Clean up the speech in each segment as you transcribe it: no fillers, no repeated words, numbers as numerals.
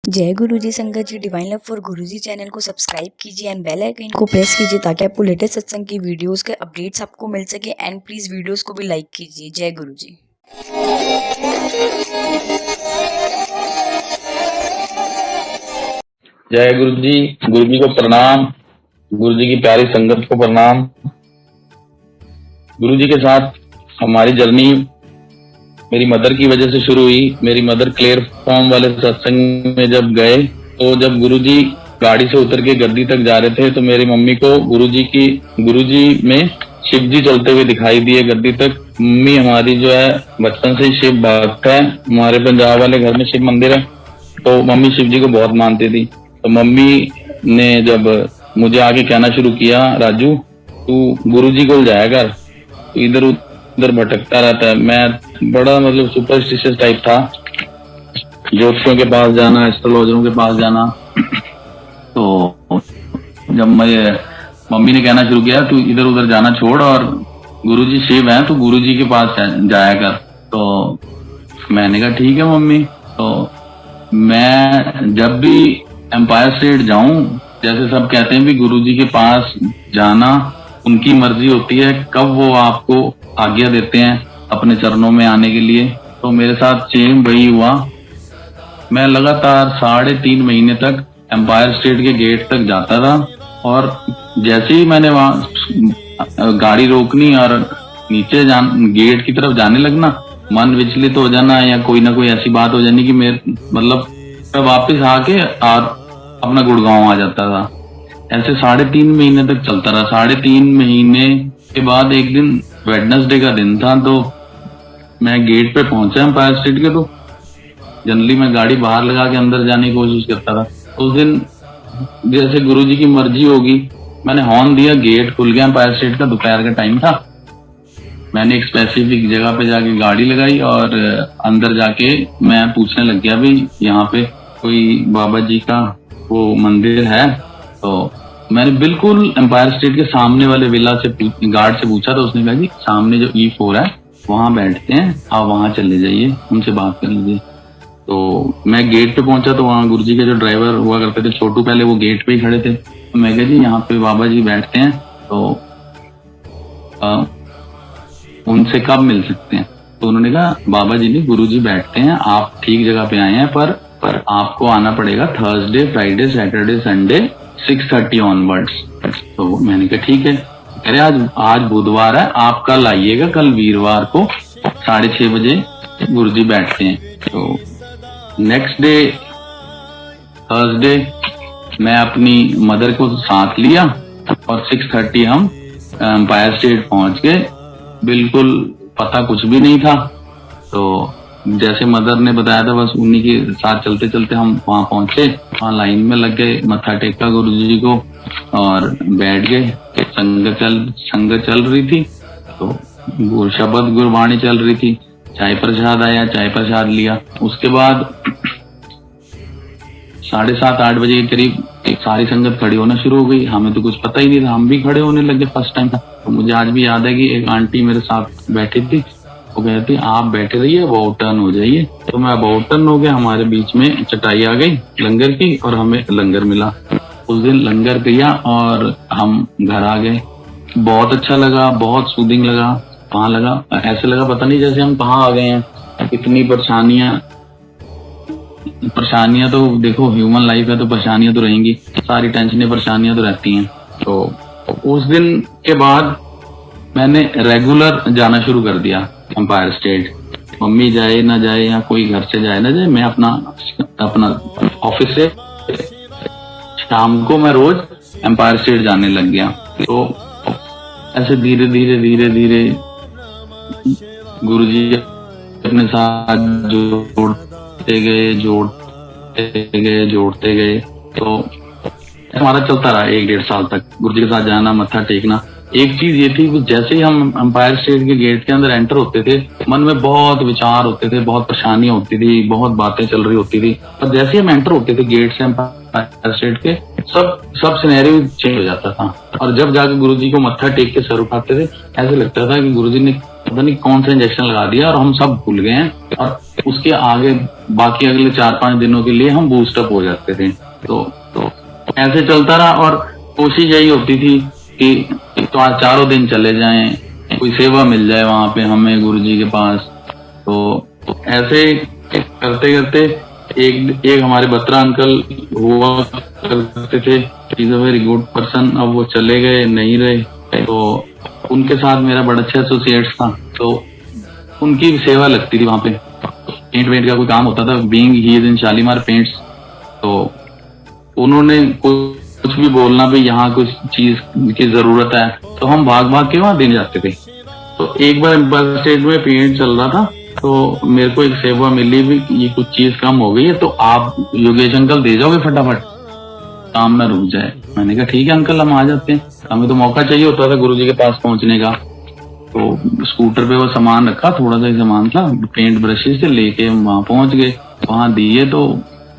जय गुरुजी संगत जी। Divine love for Guruji channel को सब्सक्राइब कीजिए एंड बेल आइकन को प्रेस कीजिए ताकि आपको लेटेस्ट सत्संग की वीडियोस के अपडेट्स आपको मिल सके। एंड प्लीज वीडियोस को भी लाइक कीजिए। जय गुरुजी। जय गुरु जी को प्रणाम। गुरु जी की प्यारी संगत को प्रणाम। गुरु जी के साथ हमारी जर्नी मेरी मदर की वजह से शुरू हुई। मेरी मदर क्लियर फॉर्म वाले सत्संग में जब गए तो जब गुरु जी गाड़ी से उतर के गद्दी तक जा रहे थे तो मेरी मम्मी को गुरु जी में शिव जी चलते हुए दिखाई दिए गद्दी तक। मम्मी हमारी जो है बचपन से ही शिव भक्त है। हमारे पंजाब वाले घर में शिव मंदिर है तो मम्मी शिव जी को बहुत मानती थी। तो मम्मी ने जब मुझे आके कहना शुरू किया, राजू तू गुरुजी को जाया कर, तो इधर उधर भटकता रहता है। मैं बड़ा सुपरस्टिशियस टाइप था, ज्योतिषियों के पास जाना, एस्ट्रोलॉजरों के पास जाना। तो जब मम्मी ने कहना शुरू किया तू इधर उधर जाना छोड़ और गुरुजी शिव है तो गुरुजी के पास जाया कर, तो मैंने कहा ठीक है मम्मी। तो मैं जब भी एम्पायर स्टेट जाऊं, जैसे सब कहते हैं भी गुरुजी के पास जाना उनकी मर्जी होती है कब वो आपको आज्ञा देते हैं अपने चरणों में आने के लिए, तो मेरे साथ सेम वही हुआ। मैं लगातार 3.5 महीने तक एम्पायर स्टेट के गेट तक जाता था और जैसे ही मैंने वहां गाड़ी रोकनी और नीचे गेट की तरफ जाने लगना, मन विचलित हो जाना या कोई ना कोई ऐसी बात हो जानी कि मैं वापस आके और अपना गुड़गांव आ जाता था। ऐसे 3.5 महीने तक चलता रहा। 3.5 महीने के बाद एक दिन वेडनेसडे का दिन था तो मैं गेट पे पहुंचा एम्पायर स्टेट के। तो जनरली मैं गाड़ी बाहर लगा के अंदर जाने की कोशिश करता था। उस दिन जैसे गुरुजी की मर्जी होगी, मैंने हॉर्न दिया, गेट खुल गया एम्पायर स्टेट का। दोपहर का टाइम था। मैंने एक स्पेसिफिक जगह पे जाके गाड़ी लगाई और अंदर जाके मैं पूछने लग गया भी यहाँ पे कोई बाबा जी का वो मंदिर है। तो मैंने बिल्कुल एम्पायर स्टेट के सामने वाले विला से गार्ड से पूछा, तो उसने कहा जी सामने जो E4 है वहां बैठते हैं, आप वहां चले जाइए, उनसे बात कर लीजिए। तो मैं गेट पे पहुंचा तो वहां गुरुजी के जो ड्राइवर हुआ करते थे छोटू, पहले वो गेट पे ही खड़े थे। तो मैं कहा जी यहाँ पे बाबा जी बैठते हैं, तो उनसे कब मिल सकते हैं? तो उन्होंने कहा बाबा जी नहीं, गुरुजी बैठते हैं, आप ठीक जगह पे आए हैं, पर आपको आना पड़ेगा Thursday, Friday, Saturday, Sunday 6:30 onwards. तो मैंने कहा ठीक है। कह रहे आज बुधवार है, आप कल आइएगा, कल वीरवार को 6:30 बजे गुरुजी बैठते हैं। तो नेक्स्ट डे थर्सडे मैं अपनी मदर को साथ लिया और 6:30 हम एम्पायर स्टेट पहुंच गए। बिल्कुल पता कुछ भी नहीं था। तो जैसे मदर ने बताया था बस उन्हीं के साथ चलते चलते हम वहां पहुंचे। वहां लाइन में लग गए, मत्था टेका गुरुजी को और बैठ गए। संगत चल रही थी तो शब्द गुरबाणी चल रही थी। चाय प्रसाद आया, चाय प्रसाद लिया। उसके बाद 7:30-8 बजे के करीब एक सारी संगत खड़ी होना शुरू हो गई। हमें तो कुछ पता ही नहीं था, हम भी खड़े होने लगे फर्स्ट टाइम था। तो मुझे आज भी याद है कि एक आंटी मेरे साथ बैठी थी, वो कहती आप बैठे रहिए, अबाउट टर्न हो जाइए। तो मैं अबाउट टर्न हो गया, हमारे बीच में चटाई आ गई लंगर की और हमें लंगर मिला। उस दिन लंगर दिया और हम घर आ गए। बहुत अच्छा लगा, बहुत सूदिंग लगा। वहां लगा ऐसे लगा पता नहीं जैसे हम कहाँ आ गए हैं। इतनी परेशानियां तो देखो, ह्यूमन लाइफ है तो परेशानियां तो रहेंगी, सारी टेंशनें परेशानियां तो रहती हैं। तो उस दिन के बाद मैंने रेगुलर जाना शुरू कर दिया एम्पायर स्टेट। मम्मी जाए ना जाए या कोई घर से जाए ना जाए, मैं अपना ऑफिस से शाम को मैं रोज एम्पायर स्टेट जाने लग गया। तो ऐसे धीरे धीरे गुरुजी अपने साथ जोड़ते गए। तो हमारा चलता रहा 1-1.5 साल तक, गुरुजी के साथ जाना, मत्था टेकना। एक चीज ये थी कि जैसे ही हम एम्पायर स्टेट के गेट के अंदर एंटर होते थे, मन में बहुत विचार होते थे, बहुत परेशानियां होती थी, बहुत बातें चल रही होती थी। और जैसे ही हम एंटर होते थे गेट से एम्पायर स्टेट के, सब सिनेरियो चेंज हो जाता था। और जब जाके गुरुजी को मत्था टेक के सर उठाते थे, ऐसे लगता था कि गुरुजी ने पता नहीं कौन सा इंजेक्शन लगा दिया और हम सब भूल गए हैं और उसके आगे बाकी अगले 4-5 दिनों के लिए हम बूस्टअप हो जाते थे। तो ऐसे चलता रहा और कोशिश यही होती थी कि तो आज 4 दिन चले जाएं, कोई सेवा मिल जाए वहां पे हमें गुरुजी के पास। तो ऐसे करते करते एक हमारे बत्रा अंकल हुआ करते थे, is a very good person. अब वो चले गए, नहीं रहे, तो उनके साथ मेरा बड़ा अच्छा एसोसिएट था, तो उनकी सेवा लगती थी वहां पे। पेंट वेंट का कोई काम होता था, being he is in Shalimar paints, तो उन्होंने कुछ भी बोलना भी यहाँ कुछ चीज की जरूरत है तो हम भाग भाग के वहां देने जाते थे। तो एक बार बस स्टेज में पेंट चल रहा था तो मेरे को एक सेवा मिली भी कि ये कुछ चीज कम हो गई है तो आप योगेश अंकल दे जाओगे फटाफट, काम ना रुक जाए। मैंने कहा ठीक है अंकल, हम आ जाते हैं। हमें तो मौका चाहिए होता था गुरुजी के पास पहुंचने का। तो स्कूटर पे वो सामान रखा, थोड़ा सा ही सामान था, पेंट ब्रशेस से लेके हम वहां पहुंच गए। वहां दिए तो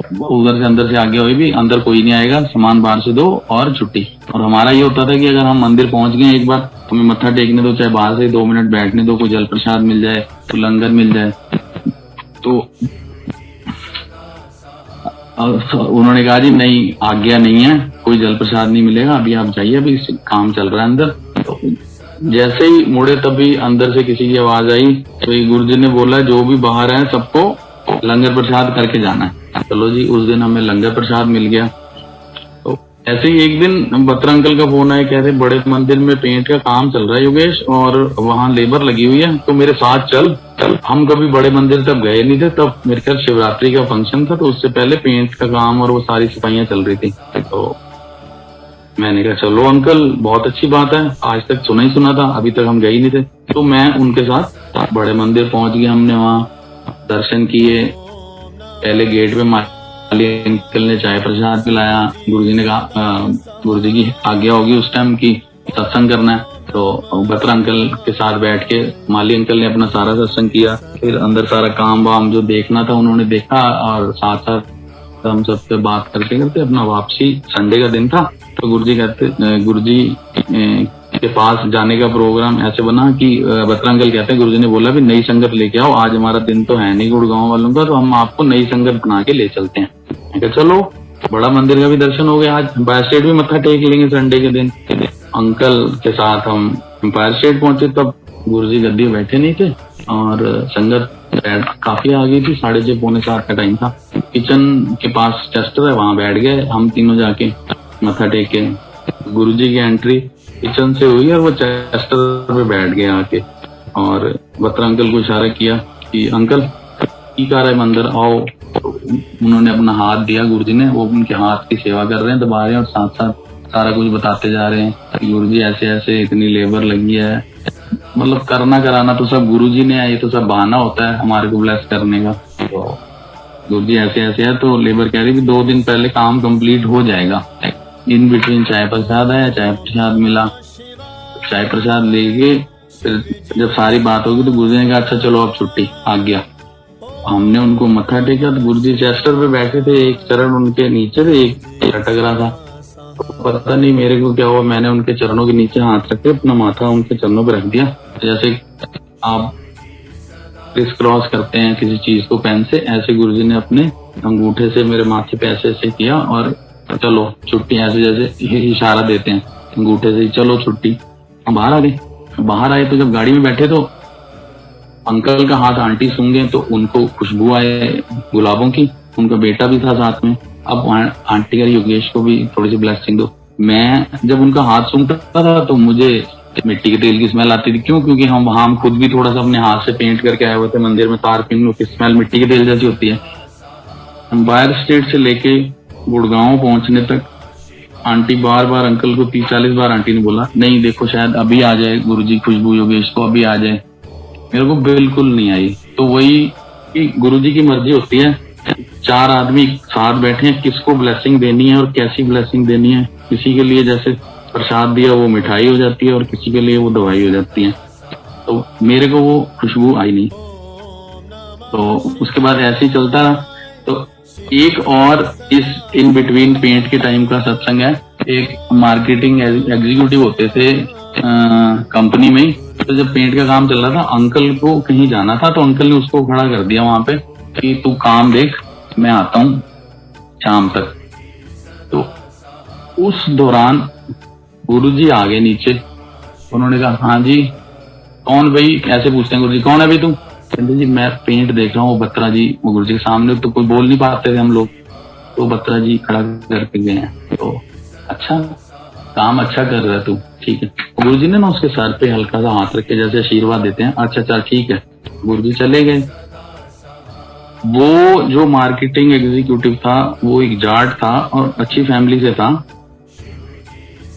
उधर से अंदर से आगे हुई भी अंदर कोई नहीं आएगा, सामान बाहर से दो और छुट्टी। और हमारा ये होता था कि अगर हम मंदिर पहुंच गए एक बार, हमें मत्था टेकने दो, चाहे बाहर से 2 मिनट बैठने दो, कोई जल प्रसाद मिल जाए, तो लंगर मिल जाए। तो उन्होंने कहा जी नहीं, आज्ञा नहीं है, कोई जल प्रसाद नहीं मिलेगा, अभी आप जाइए, अभी काम चल रहा है अंदर। तो जैसे ही मुड़े तभी अंदर से किसी की आवाज आई, तो गुरुजी ने बोला जो भी बाहर है सबको लंगर प्रसाद करके जाना है। चलो जी, उस दिन हमें लंगर प्रसाद मिल गया। तो ऐसे ही एक दिन बत्रा अंकल का फोन आया, कहते बड़े मंदिर में पेंट का काम चल रहा है योगेश, और वहां लेबर लगी हुई है, तो मेरे साथ चल। हम कभी बड़े मंदिर तब गए नहीं थे, तब मेरे ख्याल शिवरात्रि का फंक्शन था, तो उससे पहले पेंट का काम और वो सारी सफाइयां चल रही थी। तो मैंने कहा चलो अंकल, बहुत अच्छी बात है, आज तक सुना ही सुना था, अभी तक हम गए ही नहीं थे। तो मैं उनके साथ बड़े मंदिर पहुंच गया। हमने वहां दर्शन किए। पहले गेट पे माली अंकल ने चाय प्रसाद पिलाया। गुरुजी ने कहा गुरुजी की आज्ञा होगी उस टाइम की सत्संग करना है, तो बत्रा अंकल के साथ बैठ के माली अंकल ने अपना सारा सत्संग किया। फिर अंदर सारा काम वाम जो देखना था उन्होंने देखा, और साथ साथ हम सबसे बात करते करते अपना वापसी, संडे का दिन था, तो गुरुजी के पास जाने का प्रोग्राम ऐसे बना कि बत्रा अंकल कहते हैं गुरुजी ने बोला भी नई संगत लेके आओ, आज हमारा दिन तो है नहीं गुड़गांव वालों का, तो हम आपको नई संगत बना के ले चलते हैं। मैं कहा चलो, बड़ा मंदिर का भी दर्शन हो गया, आज एम्पायर स्टेट भी मत्था टेक लेंगे संडे के दिन। अंकल के साथ हम एम्पायर स्टेट पहुंचे, तब गुरुजी गद्दी बैठे नहीं थे और संगत काफी आ गई थी, 6:30 पौने 7 का टाइम था। किचन के पास चेस्टर है, वहां बैठ गए हम तीनों जाके मत्था टेक के। गुरुजी की एंट्री किचन से हुई और वो चेस्टर पे बैठ गए आके, और बत्रा अंकल को इशारा किया कि अंकल की कार है मंदिर आओ। उन्होंने अपना हाथ दिया गुरुजी ने, वो उनके हाथ की सेवा कर रहे हैं, दबा रहे हैं और साथ साथ सारा कुछ बताते जा रहे हैं कि गुरुजी ऐसे ऐसे इतनी लेबर लगी है। मतलब करना कराना तो सब गुरुजी ने है, ये तो सब बहाना होता है हमारे को ब्लेस करने का। तो गुरुजी ऐसे ऐसे है, तो लेबर कह रही कि 2 दिन पहले काम कंप्लीट हो जाएगा। इन बिटवीन चाय प्रसाद आया, चाय प्रसाद मिला, चाय प्रसाद लेके फिर जब सारी बात होगी तो गुरुजी ने कहा अच्छा चलो अब छुट्टी, आ गया। हमने उनको मत्था टेका, तो गुरुजी चेस्टर पे बैठे थे, एक चरण उनके नीचे थे, एक लटक रहा था। पता नहीं मेरे को क्या हुआ, मैंने उनके चरणों के नीचे हाथ रख के अपना माथा उनके चरणों पे रख दिया, जैसे आप क्रिस क्रॉस करते हैं किसी चीज को पेन से, ऐसे गुरुजी ने अपने अंगूठे से मेरे माथे पे ऐसे ऐसे किया और चलो छुट्टी, ऐसे जैसे इशारा देते हैं अंगूठे से, चलो छुट्टी। हम बाहर आ गए। बाहर आए तो जब गाड़ी में बैठे तो अंकल का हाथ आंटी सूंघे तो उनको खुशबू आए गुलाबों की, उनका बेटा भी था साथ में। अब आंटी का योगेश को भी थोड़ी सी ब्लेसिंग दो। मैं जब उनका हाथ सूंघता था तो मुझे मिट्टी के तेल की स्मेल आती थी। क्यों? क्योंकि हम खुद भी थोड़ा सा अपने हाथ से पेंट करके आए हुए थे मंदिर में, तार पिन की स्मेल मिट्टी के तेल जैसी होती है। एम्पायर स्टेट से लेके गुड़गांव पहुंचने तक आंटी बार बार अंकल को 30-40 बार आंटी ने बोला नहीं देखो शायद अभी आ जाए गुरुजी खुशबू योगेश को, अभी आ जाए। मेरे को बिल्कुल नहीं आई। तो वही कि गुरुजी की मर्जी होती है, 4 आदमी साथ बैठे हैं, किसको ब्लेसिंग देनी है और कैसी ब्लेसिंग देनी है। किसी के लिए जैसे प्रसाद दिया वो मिठाई हो जाती है और किसी के लिए वो दवाई हो जाती है। तो मेरे को वो खुशबू आई नहीं। तो उसके बाद ऐसे ही चलता रहा। तो एक और इस इन बिटवीन पेंट के टाइम का सत्संग है। एक मार्केटिंग एग्जीक्यूटिव होते थे कंपनी में, तो जब पेंट का काम चल रहा था, अंकल को कहीं जाना था, तो अंकल ने उसको खड़ा कर दिया वहां पे कि तू काम देख, मैं आता हूँ शाम तक। तो उस दौरान गुरुजी आ गए नीचे। उन्होंने कहा हाँ जी कौन भाई, ऐसे पूछते हैं गुरुजी कौन है भाई तू? कहते जी मैं पेंट देख रहा हूँ बत्रा जी। गुरुजी के सामने तो कोई बोल नहीं पाते थे हम लोग, तो बत्रा जी खड़ा करके गए हैं। तो अच्छा काम अच्छा कर रहा है तू, ठीक है। गुरुजी ने ना उसके सर पे हल्का सा हाथ रख के जैसे आशीर्वाद देते हैं, अच्छा चल ठीक है। गुरुजी चले गए। वो जो मार्केटिंग एग्जीक्यूटिव था वो एक जाट था और अच्छी फैमिली से था।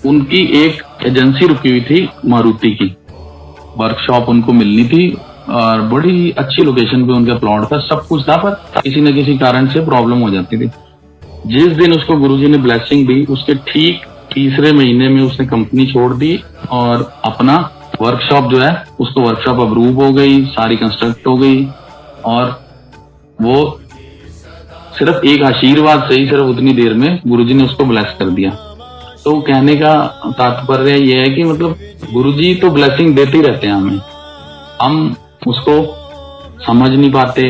उनकी एक एजेंसी रुकी हुई थी मारुति की, वर्कशॉप उनको मिलनी थी और बड़ी अच्छी लोकेशन पे उनका प्लॉट था, सब कुछ था, पर किसी न किसी कारण से प्रॉब्लम हो जाती थी। जिस दिन उसको गुरुजी ने ब्लेसिंग दी, उसके ठीक तीसरे महीने में उसने कंपनी छोड़ दी और अपना वर्कशॉप जो है उसको वर्कशॉप अप्रूव हो गई, सारी कंस्ट्रक्ट हो गई। और वो सिर्फ एक आशीर्वाद से ही सिर्फ उतनी देर में गुरुजी ने उसको ब्लेस कर दिया। तो कहने का तात्पर्य यह है कि मतलब गुरुजी तो ब्लेसिंग देते ही रहते हैं हमें, हम उसको समझ नहीं पाते,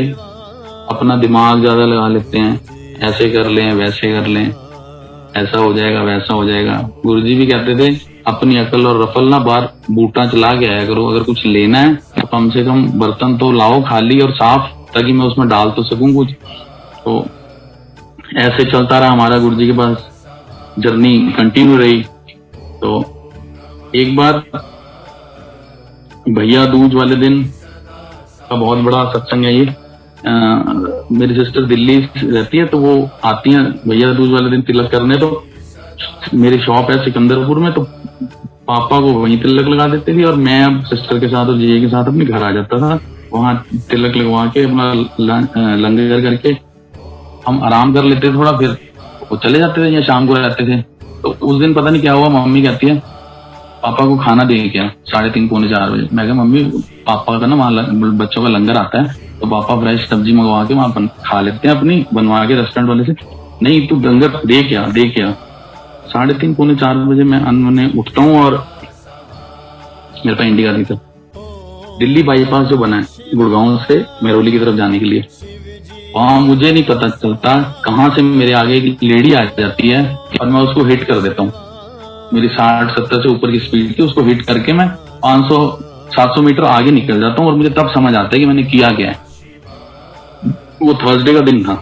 अपना दिमाग ज्यादा लगा लेते हैं, ऐसे कर लें वैसे कर लें, ऐसा हो जाएगा वैसा हो जाएगा। गुरुजी भी कहते थे अपनी अकल और रफल ना बाहर बूटा चला के आया करो, अगर कुछ लेना है तो कम से कम बर्तन तो लाओ खाली और साफ, ताकि मैं उसमें डाल तो सकूं कुछ। तो ऐसे चलता रहा हमारा, गुरुजी के पास जर्नी कंटिन्यू रही। तो एक बार भैया दूज वाले दिन का बहुत बड़ा सत्संग है ये। मेरी सिस्टर दिल्ली रहती है, तो वो आती हैं भैया दूज वाले दिन तिलक करने। तो मेरी शॉप है सिकंदरपुर में, तो पापा को वहीं तिलक लगा देती थी और मैं अब सिस्टर के साथ और जीजे के साथ अपने घर आ जाता था। वहां तिलक लगवा के अपना लंगर करके हम आराम कर लेते थोड़ा, फिर वो चले जाते थे या शाम को रहते थे। तो उस दिन पता नहीं क्या हुआ, मम्मी कहती है पापा को खाना दे क्या 3:30 पौने 4 बजे। मैं कहा मम्मी पापा का ना वहाँ बच्चों का लंगर आता है, तो पापा फ्रेश सब्जी मंगवा के वहां खा लेते हैं अपनी बनवा के रेस्टोरेंट वाले से। नहीं तू लंगर दे क्या 3:30 पौने 4 बजे मैं अनमने उठता हूँ और मेरे पास इंडिका थी। तो दिल्ली बाईपास जो बना है गुड़गांव से मेहरौली की तरफ जाने के लिए, वहां मुझे नहीं पता चलता कहाँ से मेरे आगे एक लेडी आ जाती है और मैं उसको हिट कर देता हूँ। मेरी 60-70 से ऊपर की स्पीड थी, उसको हिट करके मैं 500-700 मीटर आगे निकल जाता हूँ और मुझे तब समझ आता है कि मैंने किया क्या है। वो थर्सडे का दिन था।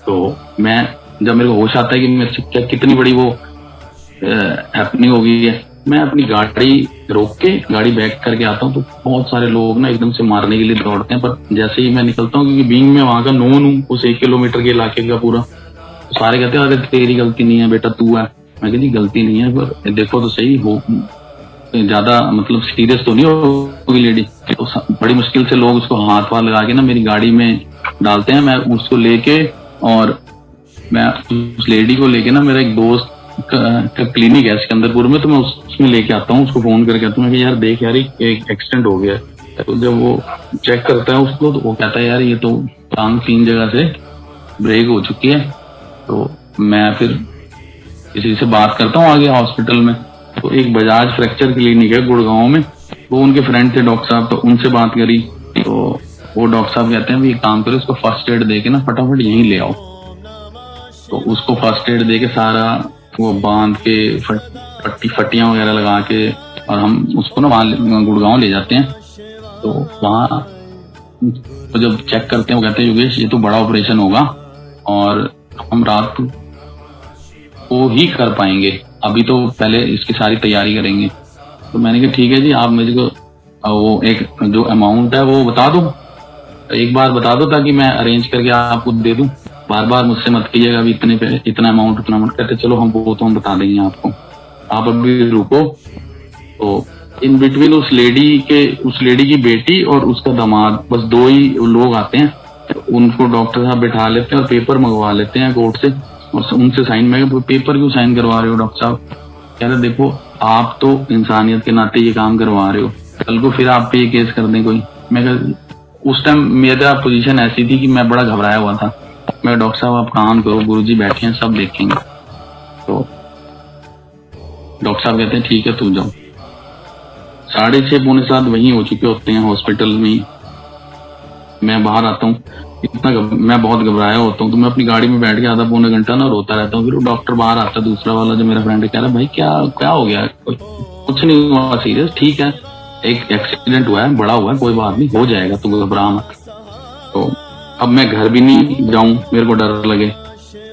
तो मैं जब मेरे को होश आता है कि मेरे से क्या कितनी बड़ी वो हैपनिंग हो गई है, मैं अपनी गाड़ी रोक के गाड़ी बैक करके आता हूँ। तो बहुत सारे लोग ना एकदम से मारने के लिए दौड़ते हैं, पर जैसे ही मैं निकलता हूँ, क्योंकि बीइंग में वहां का नोन हूँ उस 1 किलोमीटर के इलाके का पूरा, तो सारे कहते हैं अरे तेरी गलती नहीं है बेटा तू है। मैं कहती गलती नहीं है, पर देखो तो सही हो ज्यादा मतलब सीरियस तो नहीं होगी लेडी। तो बड़ी मुश्किल से लोग उसको हाथ लगा के ना मेरी गाड़ी में डालते हैं। मैं उसको लेके और मैं उस लेडी को लेके ना, मेरा एक दोस्त का क्लिनिक है सिकंदरपुर में, तो मैं उसमें लेके आता हूँ, उसको फोन करके आता हूँ कि यार देख यार एक एक्सीडेंट हो गया। तो जब वो चेक करता है उसको, तो वो कहता है यार ये तो टांग 3 जगह से ब्रेक हो चुकी है। तो मैं फिर किसी से बात करता हूँ आगे हॉस्पिटल में। तो एक बजाज फ्रैक्चर क्लिनिक है गुड़गांव में, वो उनके फ्रेंड थे डॉक्टर साहब, तो उनसे बात करी। तो वो डॉक्टर साहब कहते हैं एक काम करो, इसको फर्स्ट एड दे के ना फटाफट यहीं ले आओ। तो उसको फर्स्ट एड दे के सारा वो बांध के फट्टियां वगैरह लगा के और हम उसको ना वहां गुड़गांव ले जाते हैं। तो वहां तो जब चेक करते हैं वो कहते हैं योगेश ये तो बड़ा ऑपरेशन होगा और हम रात को ही कर पाएंगे, अभी तो पहले इसकी सारी तैयारी करेंगे। तो मैंने कहा ठीक है जी, आप मुझे को वो एक जो अमाउंट है वो बता दो, एक बार बता दो ताकि मैं अरेंज करके आपको दे दूं। बार बार मुझसे मत कीजिएगा अभी इतने पे इतना अमाउंट उतना अमाउंट कहते चलो हम वो तो हम बता देंगे आपको, आप अभी रुको। तो इन बिटवीन उस लेडी की बेटी और उसका दामाद, बस 2 ही लोग आते हैं। तो उनको डॉक्टर साहब बिठा लेते हैं और पेपर मंगवा लेते हैं कोर्ट से और उनसे साइन। में पेपर क्यों साइन करवा रहे हो डॉक्टर साहब? कहते देखो आप तो इंसानियत के नाते ये काम करवा रहे हो, कल को फिर आप पे ये केस कर दें कोई। मैं उस टाइम मेरा पोजीशन ऐसी थी कि मैं बड़ा घबराया हुआ था। मैं डॉक्टर साहब आप काम करो, गुरुजी बैठे हैं सब देखेंगे। तो डॉक्टर साहब कहते हैं ठीक है तू जाओ। 6:30 पौने 7 वहीं हो चुके होते हैं हॉस्पिटल में ही। मैं बाहर आता हूँ, मैं बहुत घबराया होता हूँ, तो मैं अपनी गाड़ी में बैठ के आधा पौने घंटा ना रोता रहता हूँ। फिर वो डॉक्टर बाहर आता है, दूसरा वाला जो मेरा फ्रेंड है, कह रहा है भाई क्या क्या हो गया? कुछ नहीं हुआ सीरियस, ठीक है, एक एक्सीडेंट हुआ है, बड़ा हुआ है, कोई बात नहीं, हो जाएगा, तू घबरा मत। तो अब मैं घर भी नहीं जाऊं, मेरे को डर लगे,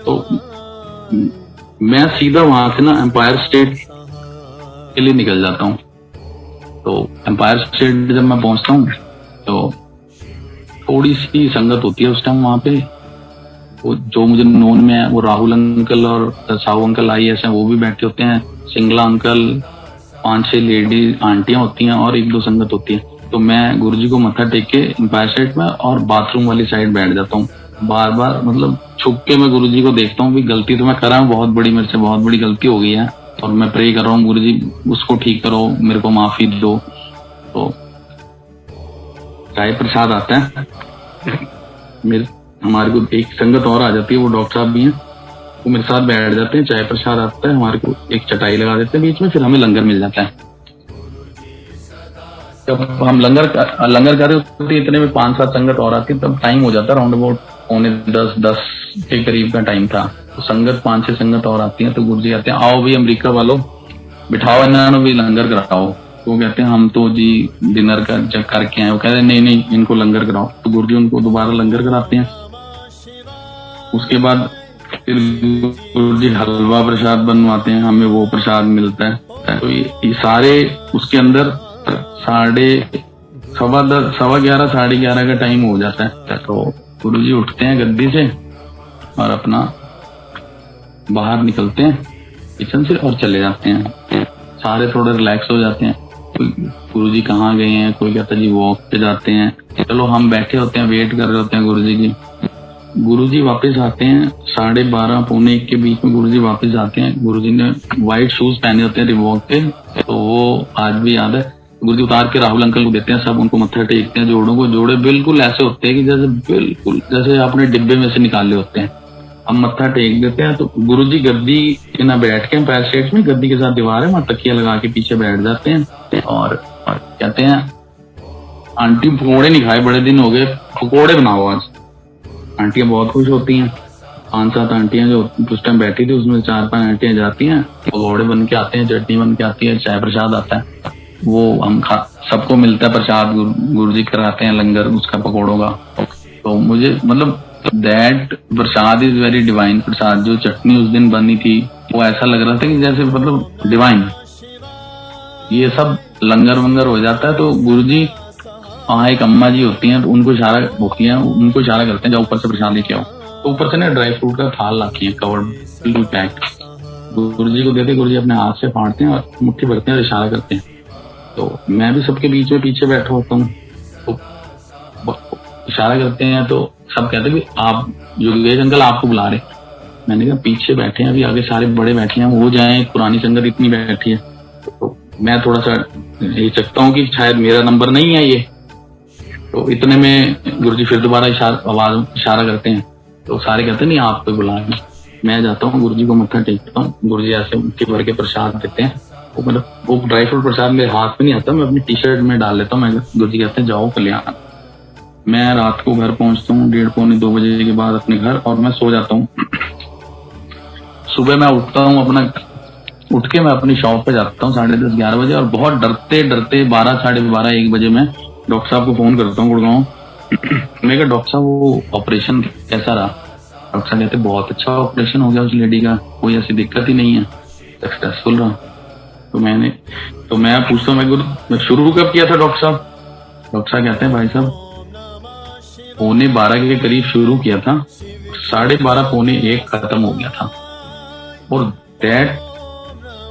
तो मैं सीधा वहां से ना एम्पायर स्टेट के लिए निकल जाता हूँ। तो एम्पायर स्टेट जब मैं पहुंचता हूँ तो थोड़ी सी संगत होती है उस टाइम वहां पे। वो जो मुझे नोन में है, वो राहुल अंकल और साहू अंकल IAS हैं, वो भी बैठे होते हैं, सिंगला अंकल, 5-6 लेडी आंटियां होती हैं और 1-2 संगत होती है। तो मैं गुरुजी को मत्था टेक के एम्पायर स्टेट में और बाथरूम वाली साइड बैठ जाता हूँ। बार बार मतलब छुप के मैं गुरुजी को देखता हूँ कि गलती तो मैं कर रहा हूँ, बहुत बड़ी, मेरे से बहुत बड़ी गलती हो गई है, और मैं प्रे कर रहा हूँ गुरुजी उसको ठीक करो, मेरे को माफी दो। तो चाय प्रसाद आता है, हमारे को एक संगत और आ जाती है, वो डॉक्टर साहब भी हैं, वो मेरे साथ बैठ जाते हैं, चाय प्रसाद आता है, हमारे को एक चटाई लगा देते हैं बीच में, फिर हमें लंगर मिल जाता है। जब हम लंगर कर रहे होते हैं, इतने में 5-7 संगत और आती है, तब टाइम हो जाता है राउंड अबाउट 9:45-10 के करीब का टाइम था। तो संगत 5-6 संगत और आती है, तो गुरुजी आते हैं, आओ भी अमेरिका वालों, बिठाओ इन्होंने भी लंगर कराओ। तो कहते हैं हम तो जी डिनर का चेक करके आए। वो कहते हैं नहीं इनको लंगर कराओ। तो गुरुजी उनको दोबारा लंगर कराते हैं। उसके बाद फिर गुरुजी हलवा प्रसाद बनवाते हैं, हमें वो प्रसाद मिलता है। तो ये सारे उसके अंदर 11:30 11:30 का टाइम हो जाता है। तो गुरुजी उठते हैं गद्दी से और अपना बाहर निकलते हैं किचन से और चले जाते हैं। सारे थोड़े रिलैक्स हो जाते हैं। गुरुजी कहाँ गए हैं, कोई कहता जी वॉक पे जाते हैं। चलो हम बैठे होते हैं, वेट कर रहे होते हैं गुरुजी की। गुरुजी वापस आते हैं 12:30 पौने 1 के बीच में। गुरुजी वापस आते हैं, गुरुजी ने व्हाइट शूज पहने होते हैं रिवॉक पे, तो वो आज भी याद है। गुरुजी उतार के राहुल अंकल को देते हैं, सब उनको मत्था टेकते हैं। जोड़ों को जोड़े बिल्कुल ऐसे होते हैं कि जैसे आपने डिब्बे में से निकाले होते हैं। हम मत्था टेक देते हैं, तो गुरुजी गद्दी के ना बैठ के एम्पायर स्टेट में गद्दी के साथ दीवार है, वहां तकिया लगा के पीछे बैठ जाते हैं और कहते हैं आंटी पकौड़े नहीं खाए, बड़े दिन हो गए, पकौड़े बनाओ आज। आंटियां बहुत खुश होती हैं। 5-7 आंटियां जो उस टाइम बैठी थी, उसमें 4-5 आंटियां जाती हैं, पकौड़े बन के आते हैं, चटनी बन के आती है, चाय प्रसाद आता है, वो हम सबको मिलता है प्रसाद। गुरुजी कराते हैं लंगर उसका पकौड़ों का। तो मुझे मतलब that prasad is very divine prasad. जो चटनी उस दिन बनी थी वो ऐसा लग रहा था कि जैसे मतलब डिवाइन। ये सब लंगर वंगर हो जाता है तो गुरुजी, वहाँ एक अम्मा जी होती हैं, तो उनको इशारा होती है, उनको इशारा करते हैं जाओ ऊपर से प्रसाद लेके आओ। तो ऊपर से ना ड्राई फ्रूट का थाल लाती है, कवर्ड, बिल्कुल पैक्ड। गुरुजी को देते, गुरुजी अपने हाथ से फाड़ते हैं और मुट्ठी भरते हैं और इशारा करते हैं। तो मैं भी सबके बीच में पीछे बैठा होता हूँ, तो इशारा करते हैं तो सब कहते हैं कि आप योगेश अंकल आपको बुला रहे। मैंने कहा पीछे बैठे हैं, अभी आगे सारे बड़े बैठे हैं, वो जाए, पुरानी संगत इतनी बैठी है। तो मैं थोड़ा सा हिचकता हूँ कि शायद मेरा नंबर नहीं है ये। तो इतने में गुरुजी फिर दोबारा इशारा करते हैं, तो सारे कहते हैं नहीं आपको बुलाएंगे। मैं जाता हूँ, गुरुजी को मत्था टेकता हूँ। गुरुजी ऐसे मुट्ठी भर के प्रसाद देते हैं। वो ड्राई फ्रूट प्रसाद मेरे हाथ में नहीं आता, मैं अपनी टी-शर्ट में डाल लेता हूँ। गुरुजी कहते हैं जाओ कल्याण। मैं रात को घर पहुंचता हूँ 1:30-2 बजे के बाद अपने घर, और मैं सो जाता हूँ। सुबह मैं उठता हूँ, उठ के मैं अपनी शॉप पे जाता हूँ 10:30-11 बजे, और बहुत डरते 12, 12:30, 1 बजे मैं डॉक्टर साहब को फोन करता हूँ गुड़गांव। मैं कहा डॉक्टर साहब वो ऑपरेशन कैसा रहा? डॉक्टर साहब कहते बहुत अच्छा ऑपरेशन हो गया उस लेडी का, कोई ऐसी दिक्कत ही नहीं है, सक्सेसफुल रहा। तो मैं पूछता हूँ मैं शुरू कब किया था डॉक्टर साहब? डॉक्टर साहब कहते हैं भाई साहब 11:45 के करीब शुरू किया था, 12:30 पौने 1 खत्म हो गया था। और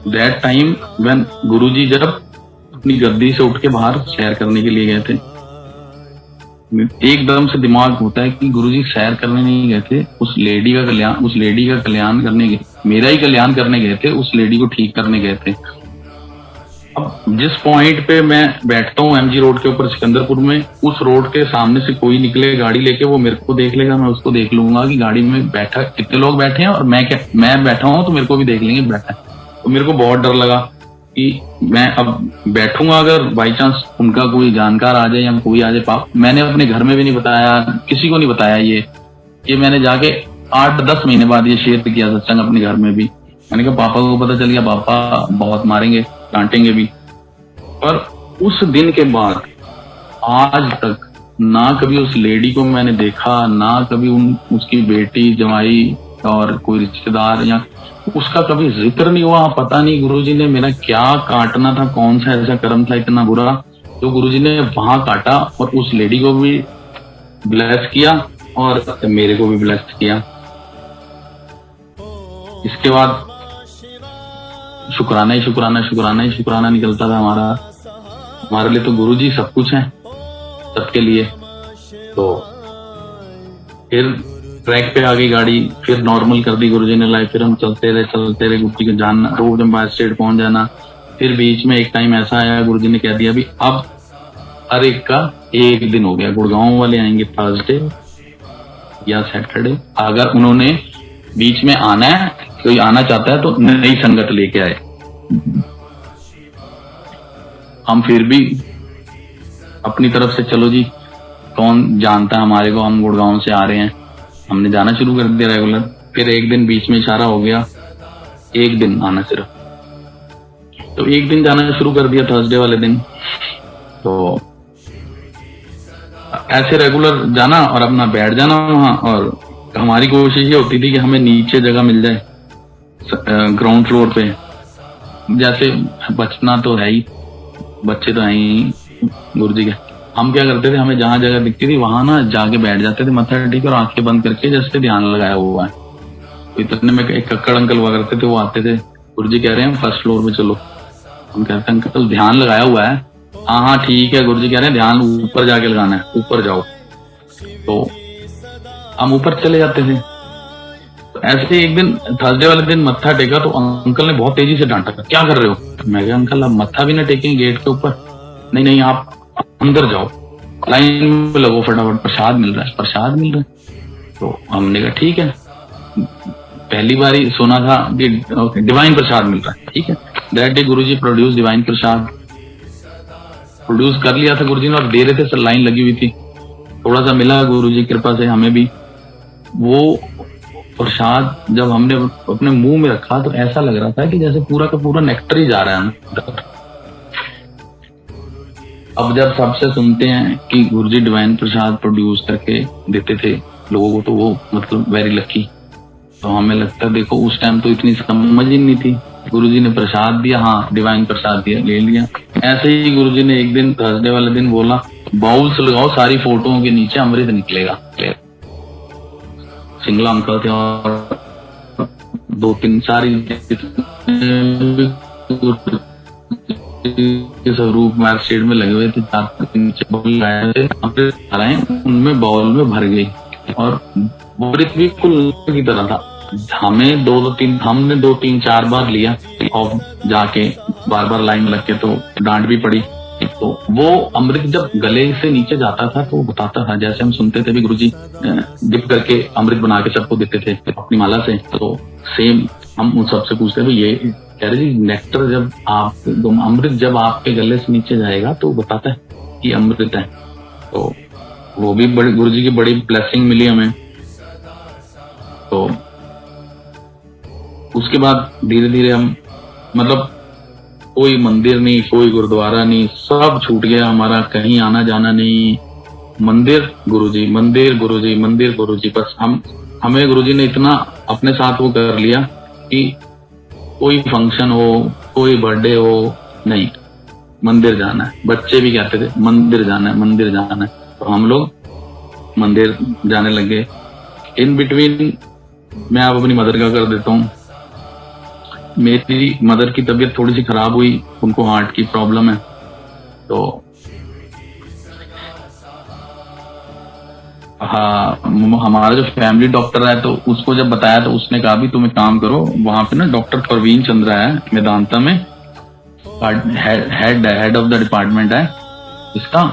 दैट टाइम व्हेन गुरुजी जब अपनी गद्दी से उठ के बाहर सैर करने के लिए गए थे, एकदम से दिमाग होता है कि गुरुजी सैर करने नहीं गए थे, उस लेडी का कल्याण करने गए, मेरा ही कल्याण करने गए थे, उस लेडी को ठीक करने गए थे। अब जिस पॉइंट पे मैं बैठता हूँ MG रोड के ऊपर सिकंदरपुर में, उस रोड के सामने से कोई निकले गाड़ी लेके, वो मेरे को देख लेगा, मैं उसको देख लूंगा कि गाड़ी में बैठा कितने लोग बैठे हैं, और मैं बैठा हूँ तो मेरे को भी देख लेंगे बैठा है। तो मेरे को बहुत डर लगा कि मैं अब बैठूंगा, अगर बाई चांस उनका कोई जानकार आ जाए या कोई आ जाए, मैंने अपने घर में भी नहीं बताया, किसी को नहीं बताया। ये मैंने जाके 8-10 महीने बाद ये शेयर किया सत्संग अपने घर में भी। मैंने कहा पापा को पता चल गया, पापा बहुत मारेंगे, डांटेंगे भी। पर उस दिन के बाद आज तक ना कभी उस लेडी को मैंने देखा, ना कभी उसकी बेटी, जवाई और कोई रिश्तेदार या उसका कभी जिक्र नहीं हुआ। पता नहीं गुरुजी ने मेरा क्या काटना था, कौन सा ऐसा कर्म था इतना बुरा जो गुरुजी ने वहां काटा और उस लेडी को भी ब्लेस किया और मेरे को भी ब्लेस किया। इसके बाद शुक्राना ही शुक्राना, शुक्राना ही शुक्राना निकलता था हमारे लिए। तो गुरुजी सब कुछ है सबके लिए। तो फिर ट्रैक पे आ गई गाड़ी, फिर नॉर्मल कर दी गुरुजी ने लाइफ। फिर हम चलते रहे गुरुजी को जानना, रोज एम्पायर स्टेट पहुंच जाना। फिर बीच में एक टाइम ऐसा आया, गुरुजी ने कह दिया अभी अब हर एक का एक दिन हो गया, गुड़गांव वाले आएंगे थर्सडे या सैटरडे। अगर उन्होंने बीच में आना है, कोई आना चाहता है तो नई संगत लेके आए। हम फिर भी अपनी तरफ से चलो जी, कौन जानता है हमारे को, हम गुड़गांव से आ रहे हैं, हमने जाना शुरू कर दिया रेगुलर। फिर एक दिन बीच में इशारा हो गया, एक दिन आना सिर्फ, तो एक दिन जाना शुरू कर दिया थर्सडे वाले दिन। तो ऐसे रेगुलर जाना और अपना बैठ जाना वहां। और हमारी कोशिश ये होती थी कि हमें नीचे जगह मिल जाए ग्राउंड फ्लोर पे। जैसे बचना तो है ही, बच्चे तो है ही गुरुजी के। हम क्या करते थे, हमें जहां जगह दिखती थी वहां ना जाके बैठ जाते थे, मत्था टेक और आंखें बंद करके, जैसे ध्यान लगाया हुआ है। तो इतने में एक कक्कड़ अंकल हुआ करते थे, वो आते थे, गुरुजी कह रहे हैं फर्स्ट फ्लोर पे चलो। हम कहते हैं अंकल ध्यान लगाया हुआ है। हाँ ठीक है, गुरुजी कह रहे हैं ध्यान ऊपर जाके लगाना है, ऊपर जाओ। तो हम ऊपर चले जाते थे। तो ऐसे एक दिन थर्सडे वाले दिन मत्था टेका तो अंकल ने बहुत तेजी से डांटा, क्या कर रहे हो? मैं कहा अंकल आप मत्था भी ना टेकेंगे गेट के ऊपर। नहीं आप अंदर जाओ, लाइन में लगो फटाफट, प्रसाद मिल रहा है। तो हमने कहा ठीक है, पहली बार ही सुना था कि डिवाइन प्रसाद मिल रहा है, ठीक है। That day Guruji produce divine Prasad, produce कर लिया था गुरुजी ने और दे रहे थे, सर लाइन लगी हुई थी। थोड़ा सा मिला गुरुजी की कृपा से हमें भी। वो प्रसाद जब हमने अपने मुंह में रखा तो ऐसा लग रहा था कि जैसे पूरा का पूरा नेक्टर ही जा रहा है। अब जब सबसे सुनते हैं कि गुरुजी डिवाइन प्रसाद प्रोड्यूस करके देते थे लोगों को, तो वो मतलब वेरी लकी। तो हमें लगता देखो उस टाइम तो इतनी समझ ही नहीं थी, गुरुजी ने प्रसाद दिया, हाँ डिवाइन प्रसाद दिया, ले लिया। ऐसे ही गुरुजी ने एक दिन थर्सडे वाले दिन बोला बाउल्स लगाओ, सारी फोटोओं के नीचे अमृत निकलेगा। सिंगला अंकल थे और 2-3 सारी स्वरूप मार्क शेड में लगे हुए थे, 4-5 बाउल आए थे, उनमें बाउल में भर गई और अमृत भी कुल की तरह था। हमने 2-3-4 बार लिया और जाके बार लाइन में लग के तो डांट भी पड़ी। तो वो अमृत जब गले से नीचे जाता था तो बताता था, जैसे हम सुनते थे भी गुरुजी डिप करके अमृत बना के सबको देते थे अपनी माला से, तो सेम हम उन सबसे पूछते थे, ये कह रहे जी नेक्टर जब अमृत जब आपके गले से नीचे जाएगा तो बताता है कि अमृत है। तो वो भी बड़ी गुरुजी की बड़ी ब्लेसिंग मिली हमें। तो उसके बाद धीरे धीरे हम मतलब कोई मंदिर नहीं, कोई गुरुद्वारा नहीं, सब छूट गया हमारा, कहीं आना जाना नहीं, मंदिर गुरुजी, मंदिर गुरुजी, मंदिर गुरुजी। बस हमें गुरुजी ने इतना अपने साथ वो कर लिया कि कोई फंक्शन हो, कोई बर्थडे हो, नहीं मंदिर जाना है। बच्चे भी कहते थे मंदिर जाना है, मंदिर जाना है। तो हम लोग मंदिर जाने लगे। इन बिटवीन मैं आप अपनी मदर का कर देता हूँ। मेरी मदर की तबीयत थोड़ी सी खराब हुई, उनको हार्ट की प्रॉब्लम है। तो हाँ, हमारा जो फैमिली डॉक्टर है तो उसको जब बताया तो उसने कहा भी तुम एक काम करो, वहां पे ना डॉक्टर परवीन चंद्रा है मेदांता में, हेड ऑफ द डिपार्टमेंट है इसका।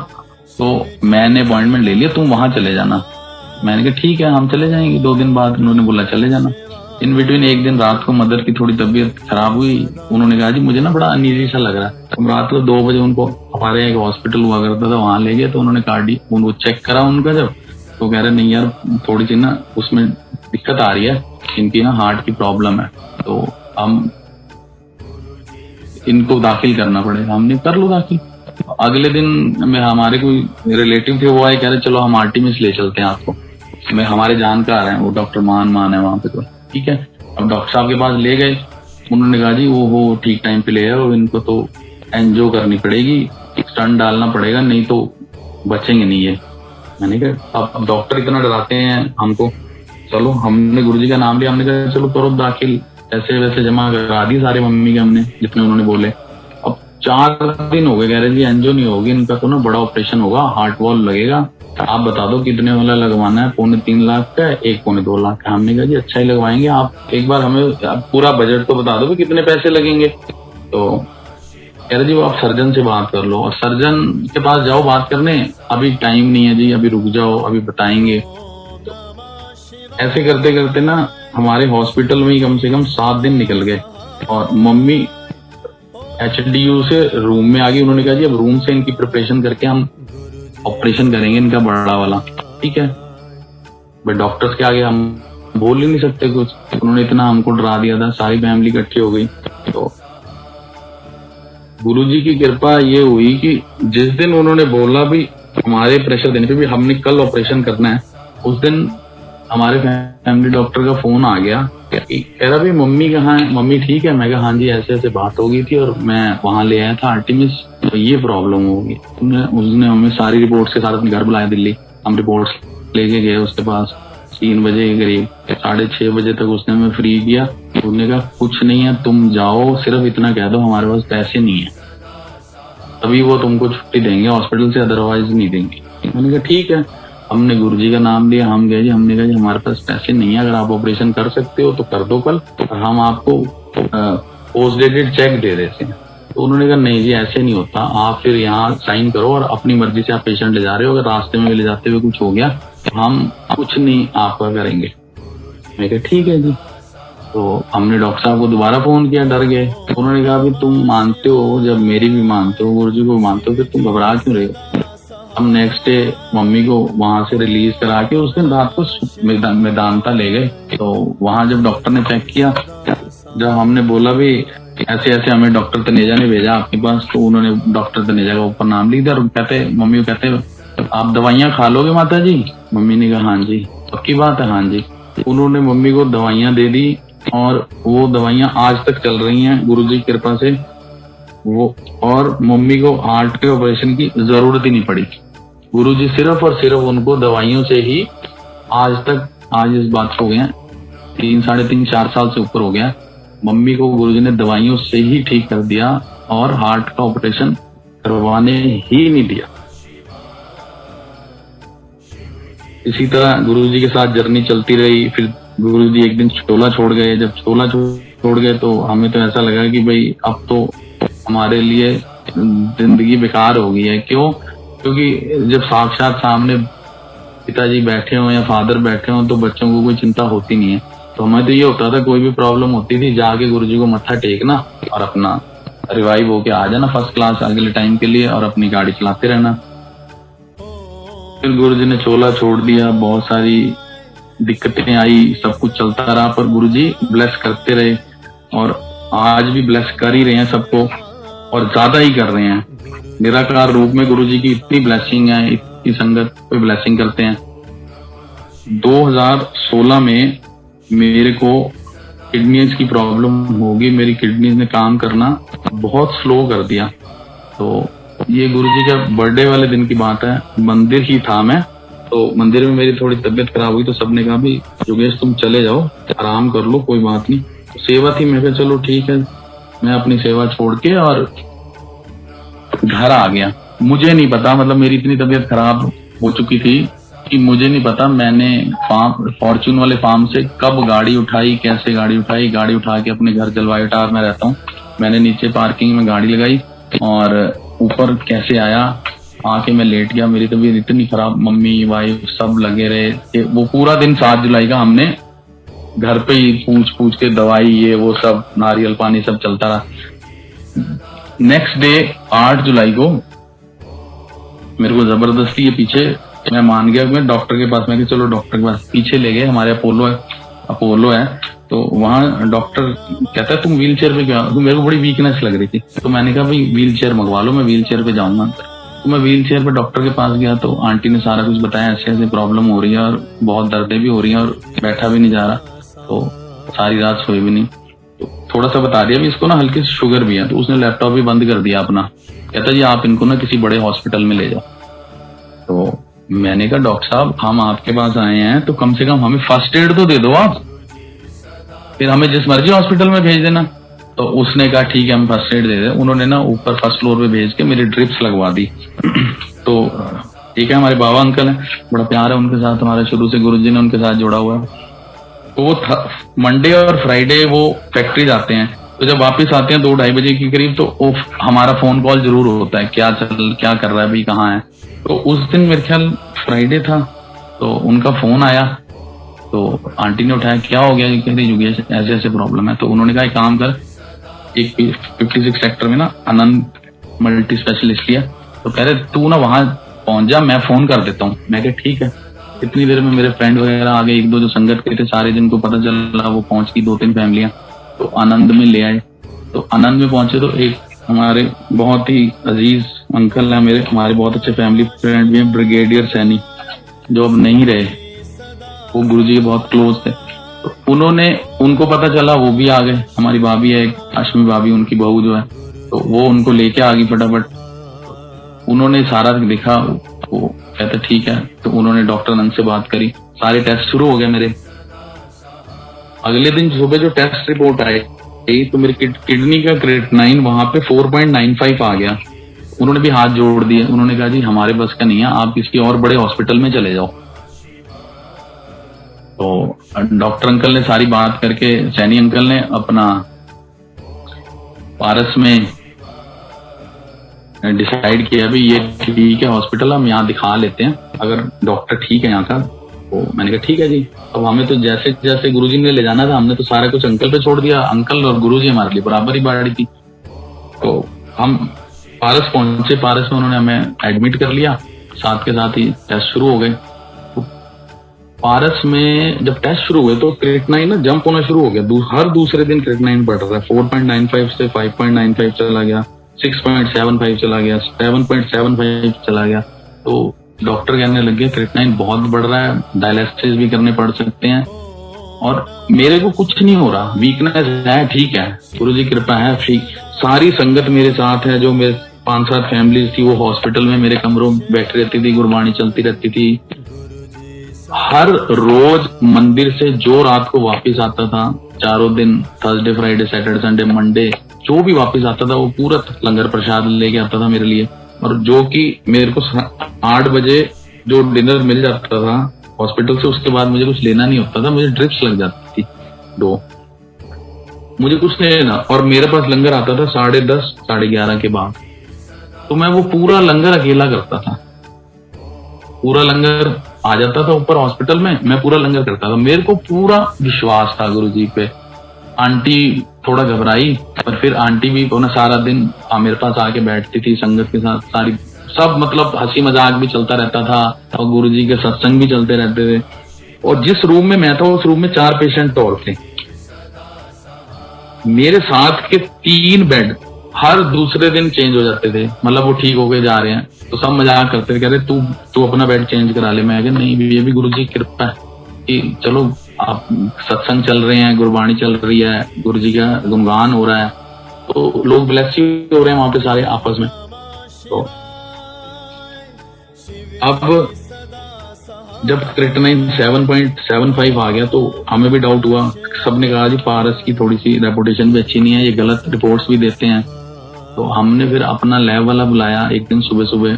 तो मैंने अपॉइंटमेंट ले लिया, तुम वहां चले जाना। मैंने कहा ठीक है हम चले जाएंगे। 2 दिन बाद उन्होंने बोला चले जाना। इन बिटवीन एक दिन रात को मदर की थोड़ी तबीयत खराब हुई। उन्होंने कहा जी मुझे ना बड़ा अनईजी सा लग रहा है। हम रात को 2 बजे उनको हमारे यहाँ एक हॉस्पिटल हुआ करता था वहां ले गए, तो उन्होंने उनको चेक करा उनका जब, तो कह रहे नहीं यार थोड़ी सी ना उसमें दिक्कत आ रही है, इनकी ना हार्ट की प्रॉब्लम है, तो हम इनको दाखिल करना पड़ेगा। हमने कर लो दाखिल। अगले दिन में हमारे कोई रिलेटिव थे, वो आए कह रहे चलो हम आर्टिमिस ले चलते हैं आपको, में हमारे जानकार हैं, वो डॉक्टर मान है वहां पे, तो ठीक है। अब डॉक्टर साहब के पास ले गए, उन्होंने कहा जी वो ठीक टाइम पे ले आओ, इनको तो एंजियो करनी पड़ेगी, स्टंट डालना पड़ेगा, नहीं तो बचेंगे नहीं है। मैंने कहा अब डॉक्टर इतना डराते हैं हमको, चलो हमने गुरुजी का नाम लिया, हमने कहा चलो करो दाखिल, ऐसे वैसे जमा करा दी सारे मम्मी के हमने जितने उन्होंने बोले। अब 4 दिन हो गए, कह रहे जी एंजियो नहीं होगी, इनका तो ना बड़ा ऑपरेशन होगा, हार्ट वॉल लगेगा, आप बता दो कितने वाला लगवाना है, 2.25 लाख का, 1-2 लाख का। हमने कहा जी अच्छा ही लगवाएंगे, आप एक बार हमें पूरा बजट तो बता दो कि कितने पैसे लगेंगे। तो कह रहे जी वो आप सर्जन से बात कर लो, और सर्जन के पास जाओ बात करने, अभी टाइम नहीं है जी, अभी रुक जाओ, अभी बताएंगे। तो ऐसे करते करते ना हमारे हॉस्पिटल में ही कम से कम 7 दिन निकल गए, और मम्मी HDU से रूम में आ गई। उन्होंने कहा जी अब रूम से इनकी प्रिपरेशन करके हम ऑपरेशन करेंगे इनका बड़ा वाला, ठीक है। बट डॉक्टर्स के आगे हम बोल ही नहीं सकते कुछ, उन्होंने इतना हमको डरा दिया था, सारी फैमिली इकट्ठी हो गई। तो गुरुजी की कृपा ये हुई कि जिस दिन उन्होंने बोला भी हमारे प्रेशर देने पे भी हमने कल ऑपरेशन करना है, उस दिन हमारे फैमिली डॉक्टर का फोन आ गया, कह रहा भी मम्मी कहाँ है, मम्मी ठीक है। मैं कहा हाँ जी ऐसे ऐसे बात हो गई थी और मैं वहां ले आया था आर्टिमिस, तो ये प्रॉब्लम होगी। उसने हमें सारी रिपोर्ट्स के साथ अपने घर बुलाया दिल्ली, हम रिपोर्ट्स लेके गए उसके पास 3 बजे के करीब, 6:30 बजे तक उसने हमें फ्री किया। उसने कहा कुछ नहीं है, तुम जाओ, सिर्फ इतना कह दो हमारे पास पैसे नहीं है, तभी वो तुमको छुट्टी देंगे हॉस्पिटल से, अदरवाइज नहीं देंगे। मैंने कहा ठीक है। हमने गुरुजी का नाम लिया, हम गए जी, हमने कहा जी हमारे पास पैसे नहीं है, अगर आप ऑपरेशन कर सकते हो तो कर दो कल, और हम आपको पोस्ट डेटेड चेक दे देते हैं। तो उन्होंने कहा नहीं जी ऐसे नहीं होता, आप फिर यहाँ साइन करो और अपनी मर्जी से आप पेशेंट ले जा रहे हो, अगर रास्ते में ले जाते हुए कुछ हो गया तो हम कुछ नहीं आपका करेंगे। मैं कहा ठीक है जी। तो हमने डॉक्टर साहब को दोबारा फोन किया, डर गए। तो उन्होंने कहा भी तुम मानते हो, जब मेरी भी मानते हो, गुरुजी को मानते हो, फिर तुम घबरा क्यों रहे हो। हम नेक्स्ट डे मम्मी को वहां से रिलीज करा के उस दिन रात को मेदांता ले गए। तो वहां जब डॉक्टर ने चेक किया, जब हमने बोला भी ऐसे ऐसे हमें डॉक्टर तनेजा ने भेजा आपके पास, तो उन्होंने डॉक्टर तनेजा का ऊपर नाम लिख दिया और कहते मम्मी को कहते आप दवाइयाँ खा लोगे माता जी। मम्मी ने कहा हाँ जी। पक्की बात है हाँ जी। उन्होंने मम्मी को दवाइयाँ दे दी और वो दवाइयाँ आज तक चल रही हैं गुरुजी की कृपा से वो, और मम्मी को हार्ट के ऑपरेशन की जरूरत ही नहीं पड़ी। गुरुजी सिर्फ और सिर्फ उनको दवाइयों से ही आज तक, आज इस बात को हो गया 3-3.5-4 साल से ऊपर हो गया, मम्मी को गुरुजी ने दवाइयों से ही ठीक कर दिया और हार्ट का ऑपरेशन करवाने ही नहीं दिया। इसी तरह गुरुजी के साथ जर्नी चलती रही। फिर गुरुजी एक दिन छोला छोड़ गए। जब छोला छोड़ गए तो हमें तो ऐसा लगा कि भाई अब तो हमारे लिए जिंदगी बेकार हो गई है। क्यों? क्योंकि जब साक्षात सामने पिताजी बैठे हो या फादर बैठे हो तो बच्चों को कोई चिंता होती नहीं है। तो हमें तो ये होता था कोई भी प्रॉब्लम होती थी जाके गुरुजी को मत्था टेकना और अपना रिवाइव होके आ जाना फर्स्ट क्लास अगले टाइम के लिए और अपनी गाड़ी चलाते रहना। फिर गुरुजी ने चोला छोड़ दिया, बहुत सारी दिक्कतें आई, सब कुछ चलता रहा, पर गुरुजी ब्लेस करते रहे और आज भी ब्लेस कर ही रहे हैं सबको और ज्यादा ही कर रहे हैं। निराकार रूप में गुरुजी की इतनी ब्लेसिंग है, इतनी संगत पे ब्लेसिंग करते हैं। 2016 में मेरे को किडनीज की प्रॉब्लम होगी, मेरी किडनीज ने काम करना बहुत स्लो कर दिया। तो ये गुरुजी का बर्थडे वाले दिन की बात है, मंदिर ही था मैं, तो मंदिर में मेरी थोड़ी तबीयत खराब हुई तो सबने कहा भी योगेश तुम चले जाओ, आराम कर लो, कोई बात नहीं। तो सेवा थी, मैं कहा चलो ठीक है। मैं अपनी सेवा छोड़ के और घर आ गया। मुझे नहीं पता, मतलब मेरी इतनी तबीयत खराब हो चुकी थी कि मुझे नहीं पता मैंने फॉर्च्यून वाले फार्म से कब गाड़ी उठाई, कैसे गाड़ी उठाई, गाड़ी उठा के अपने घर जलवायु टावर में रहता हूँ, मैंने नीचे पार्किंग में गाड़ी लगाई और ऊपर कैसे आया, आके मैं लेट गया। मेरी तबीयत इतनी खराब, मम्मी वाइफ सब लगे रहे। वो पूरा दिन 7 जुलाई का हमने घर पे ही पूछ पूछ के दवाई ये वो सब, नारियल पानी सब चलता रहा। नेक्स्ट डे 8 जुलाई को मेरे को जबरदस्ती ये पीछे, मैं मान गया, मैं डॉक्टर के पास, मैं कि चलो डॉक्टर के पास, पीछे ले गए, हमारे अपोलो है तो वहाँ डॉक्टर कहता है तुम व्हील चेयर पे क्यों? तो मेरे को बड़ी वीकनेस लग रही थी, तो मैंने कहा भाई व्हील चेयर मंगवा लो, मैं व्हील चेयर पे जाऊंगा। तो मैं व्हील चेयर पे डॉक्टर के पास गया तो आंटी ने सारा कुछ बताया, ऐसे ऐसे प्रॉब्लम हो रही है और बहुत दर्दें भी हो रही हैं और बैठा भी नहीं जा रहा, तो सारी रात सोई भी नहीं। तो थोड़ा सा बता दिया भी इसको ना हल्की शुगर भी है, तो उसने लैपटॉप भी बंद कर दिया अपना, कहता जी आप इनको ना किसी बड़े हॉस्पिटल में ले जाओ। तो मैंने कहा डॉक्टर साहब हम आपके पास आए हैं तो कम से कम हमें फर्स्ट एड तो दे दो आप, फिर हमें जिस मर्जी हॉस्पिटल में भेज देना। तो उसने कहा ठीक है हम फर्स्ट एड दे दें। उन्होंने ना ऊपर फर्स्ट फ्लोर पे भेज के मेरी ड्रिप्स लगवा दी। तो ठीक है, हमारे बाबा अंकल हैं, बड़ा प्यार है उनके साथ हमारा, शुरू से गुरुजी ने उनके साथ जोड़ा हुआ है। तो वो मंडे और फ्राइडे वो फैक्ट्री जाते हैं, तो जब वापस आते हैं 2-2:30 बजे के करीब, तो हमारा फोन कॉल जरूर होता है, क्या कर रहा है भाई, कहाँ है। तो उस दिन मेरे ख्याल फ्राइडे था, तो उनका फोन आया, तो आंटी ने उठाया, क्या हो गया, कह रही योगेश ऐसे ऐसे प्रॉब्लम है। तो उन्होंने कहा एक काम कर, एक 56 सेक्टर में ना आनंद मल्टी स्पेशलिस्ट लिया, तो कह रहे तू ना वहां पहुंच जा, मैं फोन कर देता हूँ। मैं कहा ठीक है। इतनी देर में मेरे फ्रेंड वगैरह आ गए, 1-2 जो संगत के थे सारे, जिनको पता चला वो पहुंच गई, 2-3 फैमिलियां, तो आनंद में ले आए। तो आनंद में पहुंचे तो एक हमारे बहुत ही अजीज अंकल है मेरे, हमारे बहुत अच्छे फैमिली फ्रेंड भी हैं, ब्रिगेडियर सैनी, जो अब नहीं रहे, वो गुरुजी के बहुत क्लोज थे। तो उनको पता चला, वो भी आ गए। हमारी भाभी है एक हाशमी भाभी, उनकी बहू जो है, तो वो उनको लेके आ गई फटाफट। उन्होंने सारा दिखा, वो कहते ठीक है। तो उन्होंने डॉक्टर आनंद से बात करी, सारे टेस्ट शुरू हो गए मेरे। अगले दिन सुबह जो टेस्ट रिपोर्ट आई तो मेरी किडनी का क्रेटिनाइन वहां पे 4.95 आ गया। उन्होंने भी हाथ जोड़ दिए, उन्होंने कहा जी हमारे बस का नहीं है, आप किसी और बड़े हॉस्पिटल में चले जाओ। तो डॉक्टर अंकल ने सारी बात करके, सैनी अंकल ने अपना पारस में डिसाइड किया भी ये ठीक है हॉस्पिटल, हम यहाँ दिखा लेते हैं, अगर डॉक्टर ठीक है यहाँ का। तो मैंने कहा ठीक है जी। अब हमें तो जैसे जैसे गुरुजी ने ले जाना था, हमने तो सारा कुछ अंकल पे छोड़ दिया। अंकल और गुरुजी हमारे लिए बराबर ही बाड़ी थी। तो हम पारस पहुंचे, पारस में उन्होंने हमें एडमिट कर लिया, साथ के साथ ही टेस्ट शुरू हो गए। तो पारस में जब टेस्ट शुरू हुए तो क्रेटिनाइन ना जंप होना शुरू हो गया, हर दूसरे दिन क्रेटिनाइन बढ़ रहा है। 4.95 से 5.95 चला गया, 6.75 चला गया, 7.75 चला गया। तो डॉक्टर कहने लगे क्रेटिनाइन बहुत बढ़ रहा है, डायलिसिस भी करने पड़ सकते हैं। और मेरे को कुछ नहीं हो रहा, वीकनेस है, ठीक है, गुरुजी की कृपा है, ठीक। सारी संगत मेरे साथ है, जो मेरे 5-7 फैमिलीज थी वो हॉस्पिटल में मेरे कमरों में बैठी रहती थी, गुरबाणी चलती रहती थी। हर रोज मंदिर से जो रात को वापस आता था, चारों दिन, Thursday Friday Saturday Sunday Monday, जो भी वापस आता था वो पूरा लंगर प्रसाद लेके आता था मेरे लिए। और जो कि मेरे को 8 बजे जो डिनर मिल जाता था हॉस्पिटल से, उसके बाद मुझे कुछ लेना नहीं होता था, मुझे ड्रिप्स लग जाती थी 2, मुझे कुछ नहीं लेना। और मेरे पास लंगर आता था 10:30 11:30 के बाद, तो मैं वो पूरा लंगर अकेला करता था। पूरा लंगर आ जाता था ऊपर हॉस्पिटल में, मैं पूरा लंगर करता था। मेरे को पूरा विश्वास था गुरुजी पे। आंटी थोड़ा घबराई, पर फिर आंटी भी ना सारा दिन मेरे पास आके बैठती थी संगत के साथ, सारी सब मतलब हंसी मजाक भी चलता रहता था और गुरुजी के सत्संग भी चलते रहते थे। और जिस रूम में मैं था उस रूम में 4 पेशेंट और थे, मेरे साथ के 3 बेड हर दूसरे दिन चेंज हो जाते थे, मतलब वो ठीक हो गए जा रहे हैं, तो सब मजाक करते थे, कह रहे तू अपना बेड चेंज करा ले। मैं कहा नहीं, ये भी गुरुजी की कृपा है कि चलो आप सत्संग चल रहे हैं, गुरबाणी चल रही है, गुरुजी का गुणगान हो रहा है, तो लोग ब्लेस हो रहे हैं वहां पे सारे आपस में। तो अब जब क्रेटिनाइन 7.75 आ गया तो हमें भी डाउट हुआ, सबने कहा जी पारस की थोड़ी सी रेपुटेशन भी अच्छी नहीं है, ये गलत रिपोर्ट्स भी देते हैं। तो हमने फिर अपना लैब वाला बुलाया एक दिन सुबह सुबह,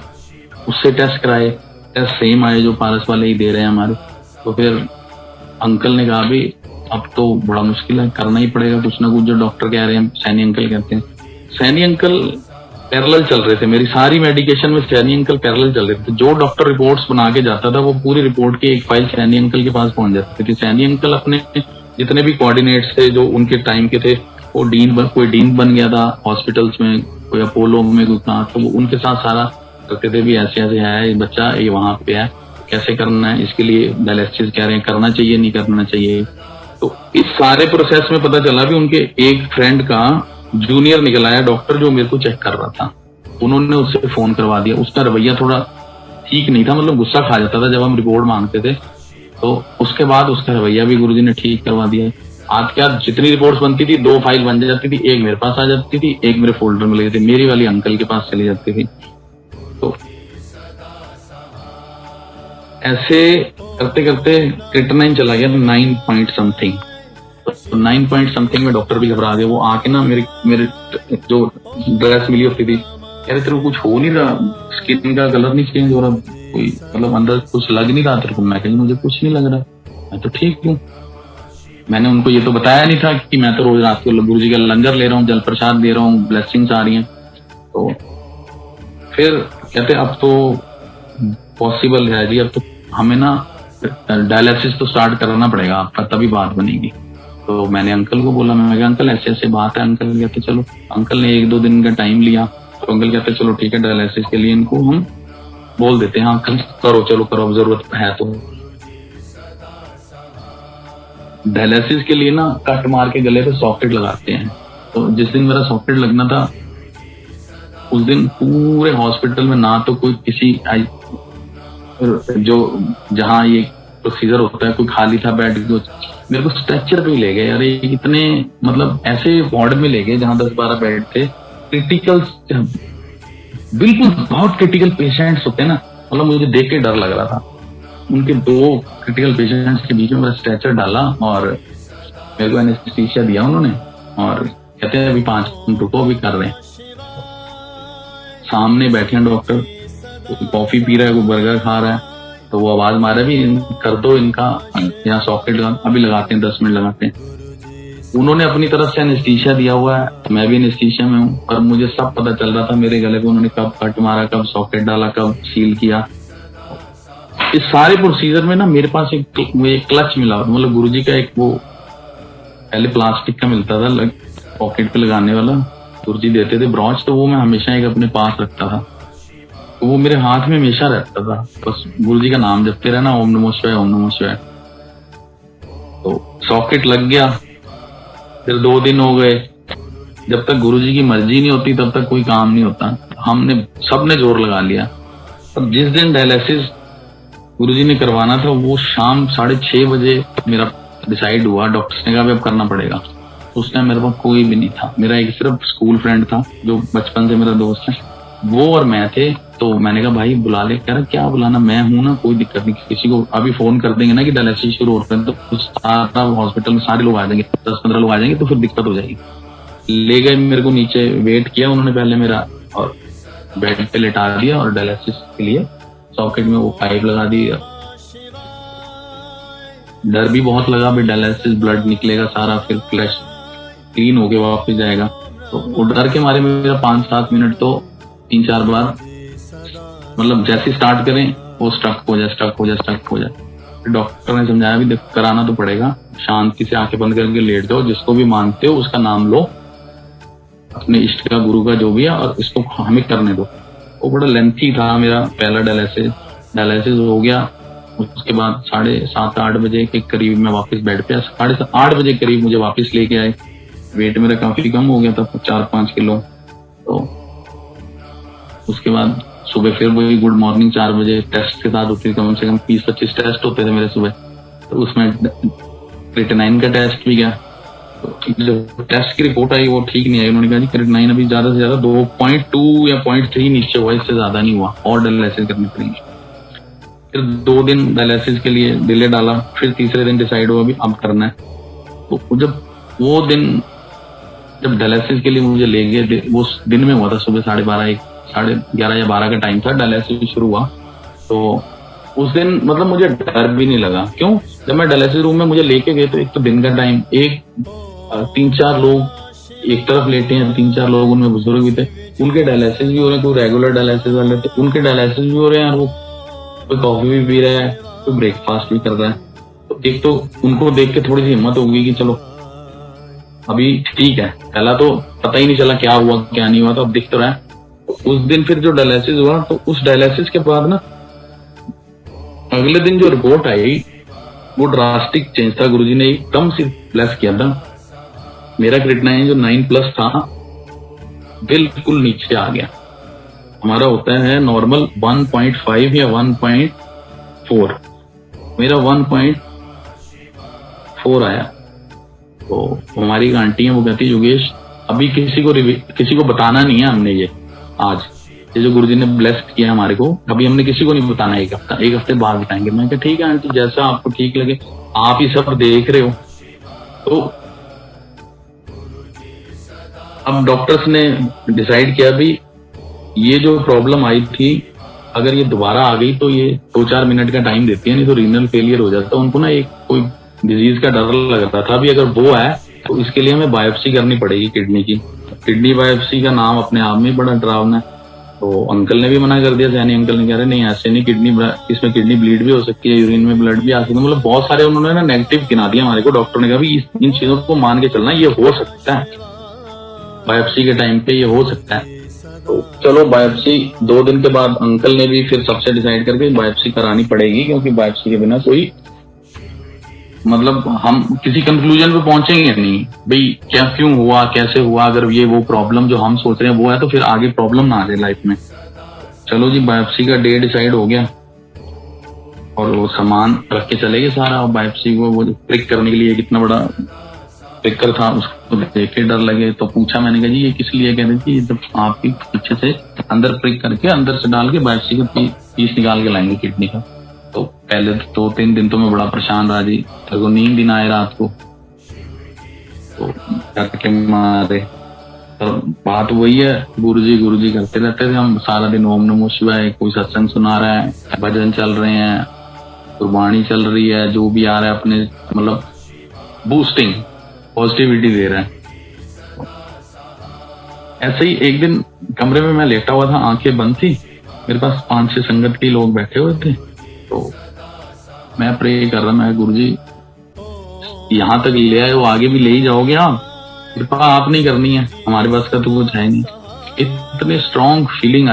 उससे टेस्ट कराए, टेस्ट सेम आए जो पारस वाले ही दे रहे हैं हमारे। तो फिर अंकल ने कहा भी अब तो बड़ा मुश्किल है, करना ही पड़ेगा कुछ ना कुछ, जो डॉक्टर कह रहे हैं, सैनी अंकल कहते हैं। सैनी अंकल पैरेलल चल रहे थे, मेरी सारी मेडिकेशन में सैनी अंकल पैरेलल चल रहे थे। जो डॉक्टर रिपोर्ट्स बना के जाता था वो पूरी रिपोर्ट की एक फाइल सैनी अंकल के पास पहुंच जाती थी। सैनी अंकल अपने जितने भी कोऑर्डिनेट्स थे जो उनके टाइम के थे, वो कोई डीन बन गया था हॉस्पिटल्स में, कोई अपोलो में, कोई कहाँ, तो वो उनके साथ सारा करते थे भी ऐसे ऐसे है ये बच्चा, ये वहां पे है, कैसे करना है, इसके लिए डायलिसिस कह रहे हैं, करना चाहिए नहीं करना चाहिए। तो इस सारे प्रोसेस में पता चला भी उनके एक फ्रेंड का जूनियर निकल आया डॉक्टर जो मेरे को चेक कर रहा था, उन्होंने उससे फोन करवा दिया। उसका रवैया थोड़ा ठीक नहीं था, मतलब गुस्सा खा जाता था जब हम रिपोर्ट मांगते थे, तो उसके बाद उसका रवैया भी गुरुजी ने ठीक करवा दिया। आज क्या जितनी रिपोर्ट्स बनती थी 2 फाइल बन जाती थी, एक मेरे पास आ जाती थी, एक मेरे फोल्डर में लगी थी, मेरी वाली अंकल के पास चली जाती थी। तो ऐसे करते करते क्रिटेनाइन चला गया 9 पॉइंट समथिंग। तो 9 पॉइंट समथिंग में डॉक्टर भी घबरा गए। वो आके ना मेरे जो ड्रेस मिली होती थी, कह रहे तेरे को कुछ हो नहीं रहा, स्किन का कलर नहीं चेंज हो रहा, कोई मतलब अंदर कुछ लग नहीं रहा तेरे को? मैं कही मुझे कुछ नहीं लग रहा, मैं तो ठीक हूँ। मैंने उनको ये तो बताया नहीं था कि मैं तो रोज रात को गुरु जी का लंगर ले रहा हूँ, जल प्रसाद दे रहा हूँ, ब्लेसिंग्स आ रही हैं। तो फिर कहते अब तो पॉसिबल है जी, अब तो हमें ना डायलिसिस तो स्टार्ट करना पड़ेगा आपका, तभी बात बनेगी। तो मैंने अंकल को बोला, मैं अंकल ऐसे ऐसे बात है। अंकल कहते चलो, अंकल ने 1-2 दिन का टाइम लिया। तो अंकल कहते चलो ठीक है, डायलिसिस के लिए इनको हम बोल देते हैं, अंकल करो, चलो करो, जरूरत है तो। डायलिसिस के लिए ना कट मार के गले पे सॉकेट लगाते हैं। तो जिस दिन मेरा सॉकेट लगना था, उस दिन पूरे हॉस्पिटल में ना तो कोई किसी जो जहाँ ये प्रोसीजर होता है कोई खाली था बेड, मेरे को स्ट्रेचर पे ले गए। अरे इतने मतलब ऐसे वार्ड में ले गए जहाँ 10-12 बेड थे, क्रिटिकल, बिल्कुल बहुत क्रिटिकल पेशेंट्स होते हैं ना, मतलब मुझे देख के डर लग रहा था। उनके 2 क्रिटिकल पेशेंट्स के बीच में मेरा स्ट्रेचर डाला और मेरे को एनेस्थीसिया दिया उन्होंने, और कहते हैं अभी 5 मिनट रुको, अभी कर रहे हैं। सामने बैठे हैं डॉक्टर, कॉफी पी रहा है, कोई बर्गर खा रहा है, तो वो आवाज मारा भी कर दो इनका यहाँ सॉकेट लगा, अभी लगाते हैं, 10 मिनट लगाते हैं। उन्होंने अपनी तरफ से एनेस्थीसिया दिया हुआ है, मैं भी एनेस्थीसिया में हूँ, और मुझे सब पता चल रहा था मेरे गले पे उन्होंने कब कट मारा, कब सॉकेट डाला, कब सील किया। इस सारे प्रोसीजर में ना मेरे पास एक क्लच मिला, मतलब गुरुजी का एक वो पहले प्लास्टिक का मिलता था पॉकेट पे लगाने वाला, गुरुजी देते थे ब्रॉच, तो वो मैं हमेशा एक अपने पास रखता था। तो वो मेरे हाथ में हमेशा रहता था, बस गुरुजी का नाम जपते रहना, ओम नमो शिवाय, ओम नमो शिवाय। तो सॉकेट लग गया, फिर 2 दिन हो गए। जब तक गुरुजी की मर्जी नहीं होती तब तक कोई काम नहीं होता। हमने सबने जोर लगा लिया। अब जिस दिन डायलिसिस गुरुजी ने करवाना था, वो शाम 6:30 बजे मेरा डिसाइड हुआ। डॉक्टर्स ने कहा अब करना पड़ेगा। उस टाइम मेरे पास कोई भी नहीं था, मेरा एक सिर्फ स्कूल फ्रेंड था जो बचपन से मेरा दोस्त है, वो और मैं थे। तो मैंने कहा भाई बुला ले। कह रहा क्या बुलाना, मैं हूं ना, कोई दिक्कत नहीं, किसी को अभी फोन कर देंगे ना कि डायलिसिस शुरू हो रहा है, तो सारा हॉस्पिटल में सारे लोग आ जाएंगे, 10-15 लोग आ जाएंगे, तो फिर दिक्कत हो जाएगी। ले गए मेरे को नीचे, वेट किया उन्होंने पहले मेरा, और बेड पे लेटा दिया, और डायलिसिस के लिए सॉकेट में वो पाइप लगा दी। डर भी बहुत लगा भाई, डायलिसिस ब्लड निकलेगा सारा, फिर फ्लैश क्लीन होके वापस जाएगा। तो वो डर के मारे मेरा 5-7 मिनट तो 3-4 बार, मतलब जैसे स्टार्ट करें वो स्टक हो जाए। फिर डॉक्टर ने समझाया भी देखो कराना तो पड़ेगा, शांति से आंखें बंद करके लेट जाओ, जिसको भी मानते हो उसका नाम लो, अपने इष्ट का, गुरु का, जो भी है, और इसको हमें करने दो। वो बड़ा लेंथी था मेरा पहला डायलिसिस हो गया। उसके बाद 7:30-8 बजे के करीब मैं वापस बेड पे, 8:30 बजे करीब मुझे वापस लेके आए। वेट मेरा काफी कम हो गया था, 4-5 किलो। तो उसके बाद सुबह फिर वही गुड मॉर्निंग 4 बजे टेस्ट के साथ होती थी, कम से कम 20-25 टेस्ट होते थे मेरे सुबह। तो उसमें क्रिटेनाइन का टेस्ट भी गया। तो जो टेस्ट की रिपोर्ट आई वो ठीक नहीं आई, उन्होंने कहा जी क्रिटेनाइन अभी ज्यादा से ज्यादा 2.2 या 0.3 नीचे हुआ, इससे ज्यादा नहीं हुआ, और डायलिसिस करनी पड़ेगी। फिर 2 दिन डायलिसिस के लिए डिले डाला, फिर तीसरे दिन डिसाइड हुआ अभी अब करना है। तो जब वो दिन जब डायलिसिस के लिए मुझे ले गए, वो दिन में हुआ था, सुबह 12:30, 11:30 या 12 का टाइम था, डायलिसिस शुरू हुआ। तो उस दिन मतलब मुझे डर भी नहीं लगा। क्यों? जब मैं डायलिसिस रूम में मुझे लेके गए तो एक तो दिन का टाइम, 3-4 लोग एक तरफ लेटे हैं, 3-4 लोग उनमें बुजुर्ग भी थे, उनके डायलिसिस भी हो रहे हैं, कोई रेगुलर डायलिसिस वाले थे, उनके डायलिसिस भी हो रहे हैं, और वो कोई कॉफी भी पी रहा है, कोई ब्रेकफास्ट भी कर रहा है। तो तो एक तो उनको देख के थोड़ी सी हिम्मत होगी कि चलो अभी ठीक है। पहला तो पता ही नहीं चला क्या हुआ क्या नहीं हुआ, तो अब दिख तो रहा है। उस दिन फिर जो डायलिसिस हुआ, तो उस डायलिसिस के बाद ना अगले दिन जो रिपोर्ट आई वो ड्रास्टिक चेंज था। गुरुजी ने एकदम से प्लस किया था। मेरा क्रिएटिनिन जो 9+ था बिल्कुल नीचे आ गया। हमारा होता है नॉर्मल 1.5 या 1.4, मेरा 1.4 आया। तो हमारी एक आंटी है, वो कहती है योगेश अभी किसी को बताना नहीं है हमने ये आज, ये जो गुरुजी ने ब्लेस किया हमारे को, अभी हमने किसी को नहीं बताना, एक हफ्ते बाद बताएंगे। मैं कहा ठीक है आंटी, जैसा आपको ठीक लगे, आप ही सब देख रहे हो। तो अब डॉक्टर्स ने डिसाइड किया भी ये जो प्रॉब्लम आई थी अगर ये दोबारा आ गई तो ये 2-4 मिनट का टाइम देती है, नहीं तो रीनल फेलियर हो जाता। उनको ना एक कोई डिजीज का डर लग रहा था भी, अगर वो है तो इसके लिए हमें बायोप्सी करनी पड़ेगी किडनी की। किडनी बायोप्सी का नाम अपने आप में बड़ा डरावना है। तो अंकल ने भी मना कर दिया, सैनी अंकल ने कह रहे नहीं ऐसे नहीं, इसमें किडनी ब्लीड भी हो सकती है, यूरिन में ब्लड भी आ सकता है। मतलब बहुत सारे उन्होंने ना नेगेटिव गिना दिया हमारे को। डॉक्टर ने कहा भी इन चीजों को मान के चलना, ये हो सकता है बायोप्सी के टाइम पे, ये हो सकता है। तो चलो बायोप्सी 2 दिन के बाद अंकल ने भी फिर सबसे डिसाइड करके बायोप्सी करानी पड़ेगी, क्योंकि बायोप्सी के बिना कोई मतलब हम किसी कंक्लूजन पे पहुंचेंगे नहीं भाई क्या क्यों हुआ कैसे हुआ। अगर ये वो प्रॉब्लम जो हम सोच रहे हैं वो है तो फिर आगे प्रॉब्लम ना आ जाए लाइफ में। चलो जी बायोप्सी का डे डिसाइड हो गया और वो सामान रख के चले गए सारा। और बायोप्सी को वो प्रिक करने के लिए कितना बड़ा प्रिकर था, उसको देख के डर लगे। तो पूछा मैंने कहा जी ये किस लिए, कहते थे जब आपकी पीछे से अंदर प्रिक करके अंदर से डाल के बायोप्सी का पीस निकाल के लाएंगे किडनी का। तो पहले 2-3 दिन तो मैं बड़ा परेशान रहा जी, तो नींद भी ना आए रात को, तो करके मारे। पर बात वही है, गुरुजी करते रहते थे हम सारा दिन। ओम नमो शिवाय, कोई सत्संग सुना रहा है, भजन चल रहे हैं, गुरबाणी चल रही है, जो भी आ रहा है अपने मतलब बूस्टिंग पॉजिटिविटी दे रहा है। ऐसे ही एक दिन कमरे में मैं लेटा हुआ था, आंखें बंद थी, मेरे पास 5-6 संगत के लोग बैठे हुए थे। तो मैं प्रे कर रहा, मैं गुरुजी यहाँ तक ले आए, वो आगे भी ले ही जाओगे आप, कृपा आप नहीं करनी है, हमारे पास का तो कुछ है नहीं। इतनी स्ट्रॉन्ग फीलिंग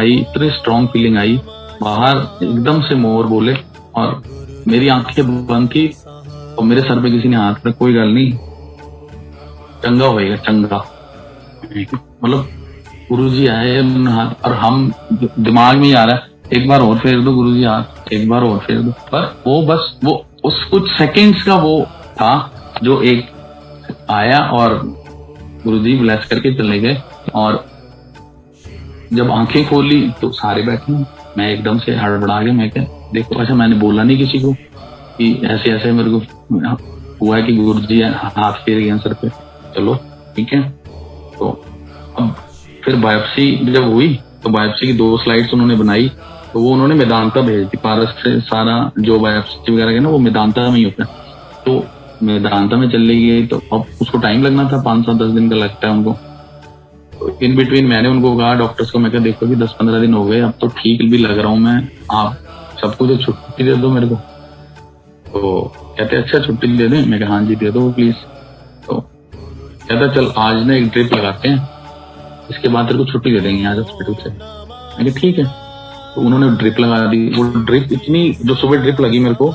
आई, बाहर एकदम से मोर बोले और मेरी आंखें बंद थी और मेरे सर पे किसी ने हाथ रखा, कोई गल नहीं चंगा होएगा चंगा। मतलब गुरुजी आए और हम दिमाग में ही आ रहा है एक बार और फेर दो गुरुजी हाथ, एक बार और फेर दो। पर वो बस वो उस कुछ सेकंड्स का वो था जो एक आया और गुरुजी ब्लेस करके चले गए। और जब आंखें खोली तो सारे बैठे, मैं एकदम से हड़बड़ा गया। मैं क्या देखो, अच्छा मैंने बोला नहीं किसी को कि ऐसे ऐसे मेरे को हुआ है कि गुरुजी हाथ फेर गए सर पे। चलो ठीक है। तो अब फिर बायोप्सी जब हुई तो बायोप्सी की 2 स्लाइड्स उन्होंने बनाई, तो वो उन्होंने मेदांता भेज दी। पारस से सारा जो बायोप्सी वगैरह है ना वो मेदांता में ही होता है। तो मेदांता में चली गई, तो अब उसको टाइम लगना था, 5-10 दिन का लगता है उनको। तो इन बिटवीन मैंने उनको कहा डॉक्टर्स को, मैं कहा देखो कि 10-15 दिन हो गए, अब तो ठीक भी लग रहा हूँ मैं, आप सब कुछ छुट्टी दे दो मेरे को। तो कहते अच्छा छुट्टी दे दें, मैं कहा हाँ जी दे दो प्लीज। तो कहता चल आज ना एक ड्रिप लगाते हैं, इसके बाद तेरे को छुट्टी दे देंगे आज हॉस्पिटल से। मैं कहा ठीक है। तो उन्होंने ड्रिप लगा दी। वो ड्रिप इतनी, जो सुबह ड्रिप लगी मेरे को,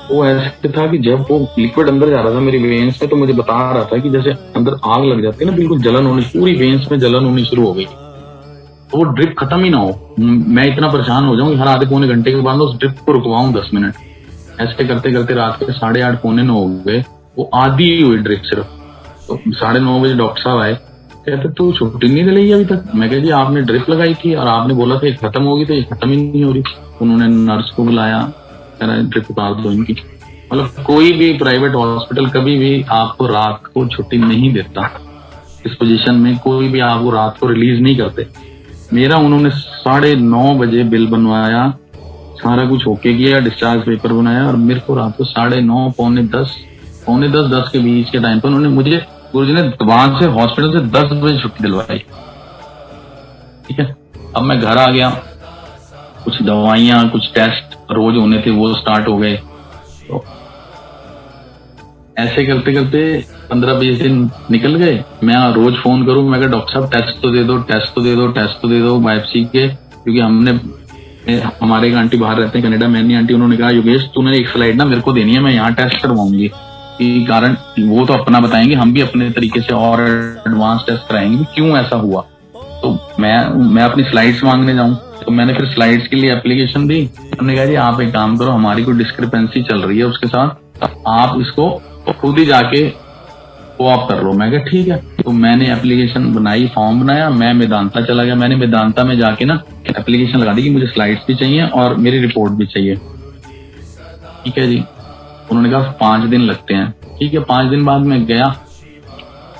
वो ऐसे था कि जब वो लिक्विड अंदर जा रहा था मेरी वेन्स में, तो मुझे बता रहा था कि जैसे अंदर आग लग जाती है ना, बिल्कुल जलन होनी, पूरी वेन्स में जलन होनी शुरू हो गई। तो वो ड्रिप खत्म ही ना हो, मैं इतना परेशान हो जाऊं हर आधे-पौने घंटे के बाद उस ड्रिप को रुकवाऊं 10 मिनट। ऐसे करते करते रात के 8:30-9 हो गए, वो आधी ही हुई ड्रिप सिर्फ। तो 9:30 बजे डॉक्टर साहब आए, कहते तू छुट्टी नहीं ले अभी तक। मैं कह जी आपने ड्रिप लगाई थी और आपने बोला था ये खत्म होगी, तो ये खत्म ही नहीं हो रही। उन्होंने नर्स को बुलाया, कह रहा है ड्रिप उतार दो इनकी। मतलब कोई भी प्राइवेट हॉस्पिटल कभी भी आपको रात को छुट्टी नहीं देता, इस पोजीशन में कोई भी आपको रात को रिलीज नहीं करते। मेरा उन्होंने 9:30 बजे बिल बनवाया, सारा कुछ होके किया, डिस्चार्ज पेपर बनाया, और मेरे को रात को 9:30 पौने 10 के बीच के टाइम पर उन्होंने मुझे, गुरुजी ने दबान से हॉस्पिटल से 10 बजे छुट्टी दिलवाई। ठीक है। अब मैं घर आ गया, कुछ दवाइयां कुछ टेस्ट रोज होने थे वो स्टार्ट हो गए। तो ऐसे करते करते 15-20 दिन निकल गए। मैं रोज फोन करूं, मैं कहा डॉक्टर साहब टेस्ट तो दे दो, टेस्ट तो दे दो, टेस्ट तो दे दो बायोप्सी के, क्योंकि हमारे एक आंटी बाहर रहते हैं कनाडा, मैंने आंटी, उन्होंने कहा योगेश तूने एक स्लाइड ना मेरे को देनी है, मैं यहाँ टेस्ट करवाऊंगी, कि कारण वो तो अपना बताएंगे, हम भी अपने तरीके से और एडवांस टेस्ट कराएंगे क्यों ऐसा हुआ। तो मैं अपनी स्लाइड्स मांगने जाऊं, तो मैंने फिर स्लाइड्स के लिए एप्लीकेशन दी। उन्होंने कहा जी आप एक काम करो, हमारी कोई डिस्क्रिपेंसी चल रही है उसके साथ, आप इसको खुद ही जाके वो आप कर लो। मैं कहा ठीक है। तो मैंने एप्लीकेशन बनाई, फॉर्म बनाया, मैं मेदांता चला गया। मैंने मेदांता में जाके ना एप्लीकेशन लगा दी कि मुझे स्लाइड्स भी चाहिए और मेरी रिपोर्ट भी चाहिए। ठीक है जी। उन्होंने कहा 5 दिन लगते हैं। ठीक है, 5 दिन बाद मैं गया,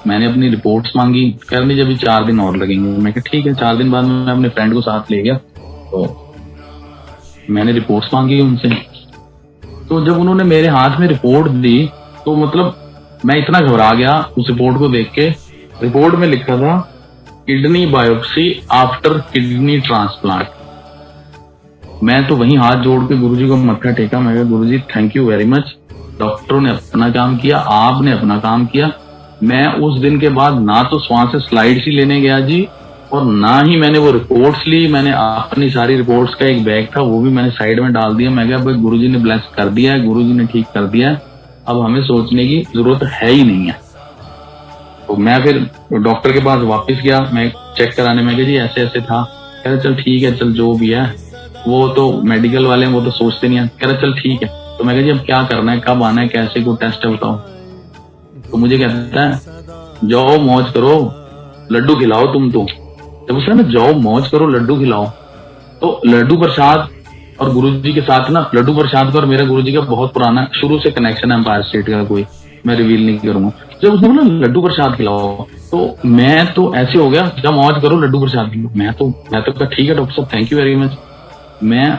मैंने अपनी रिपोर्ट्स मांगी, कह रही अभी 4 दिन और लगेंगे। मैं कहा ठीक है। 4 दिन बाद मैं अपने फ्रेंड को साथ ले गया, तो मैंने रिपोर्ट्स मांगी उनसे। तो जब उन्होंने मेरे हाथ में रिपोर्ट दी, तो मतलब मैं इतना घबरा गया उस रिपोर्ट को देख के। रिपोर्ट में लिखा था kidney biopsy after kidney transplant. मैं तो वहीं हाथ जोड़ के गुरुजी को मत्था टेका। मैं कहा गुरुजी थैंक यू वेरी मच, डॉक्टरों ने अपना काम किया, आपने अपना काम किया। मैं उस दिन के बाद ना तो वहां से स्लाइड्स ही लेने गया जी, और ना ही मैंने वो रिपोर्ट्स ली। मैंने अपनी सारी रिपोर्ट्स का एक बैग था, वो भी मैंने साइड में डाल दिया। मैं कहा भाई गुरुजी ने ब्लेस कर दिया है, गुरुजी ने ठीक कर दिया है, अब हमें सोचने की जरूरत है ही नहीं है। तो मैं फिर डॉक्टर के पास वापस गया, मैं चेक कराने में, जी ऐसे ऐसे था। कह रहे चल ठीक है, चल जो भी है, वो तो मेडिकल वाले हैं, वो तो सोचते नहीं है। कह रहे चल ठीक है। तो मैं कहा जी अब क्या करना है, कब आना है, कैसे को टेस्ट है बताओ। तो मुझे कहता है जाओ मौज करो, लड्डू खिलाओ तुम तो। जब उसने ना जाओ मौज करो लड्डू खिलाओ, तो लड्डू प्रसाद और गुरुजी के साथ ना, लड्डू प्रसाद का और मेरा गुरुजी का बहुत पुराना शुरू से कनेक्शन है, एम्पायर स्टेट का, कोई मैं रिवील नहीं करूंगा। जब उसने बोला लड्डू प्रसाद खिलाओ, तो मैं तो ऐसे हो गया, जब मौज करो लड्डू प्रसाद खिलाओ। मैं तो कहा ठीक है डॉक्टर साहब थैंक यू वेरी मच। मैं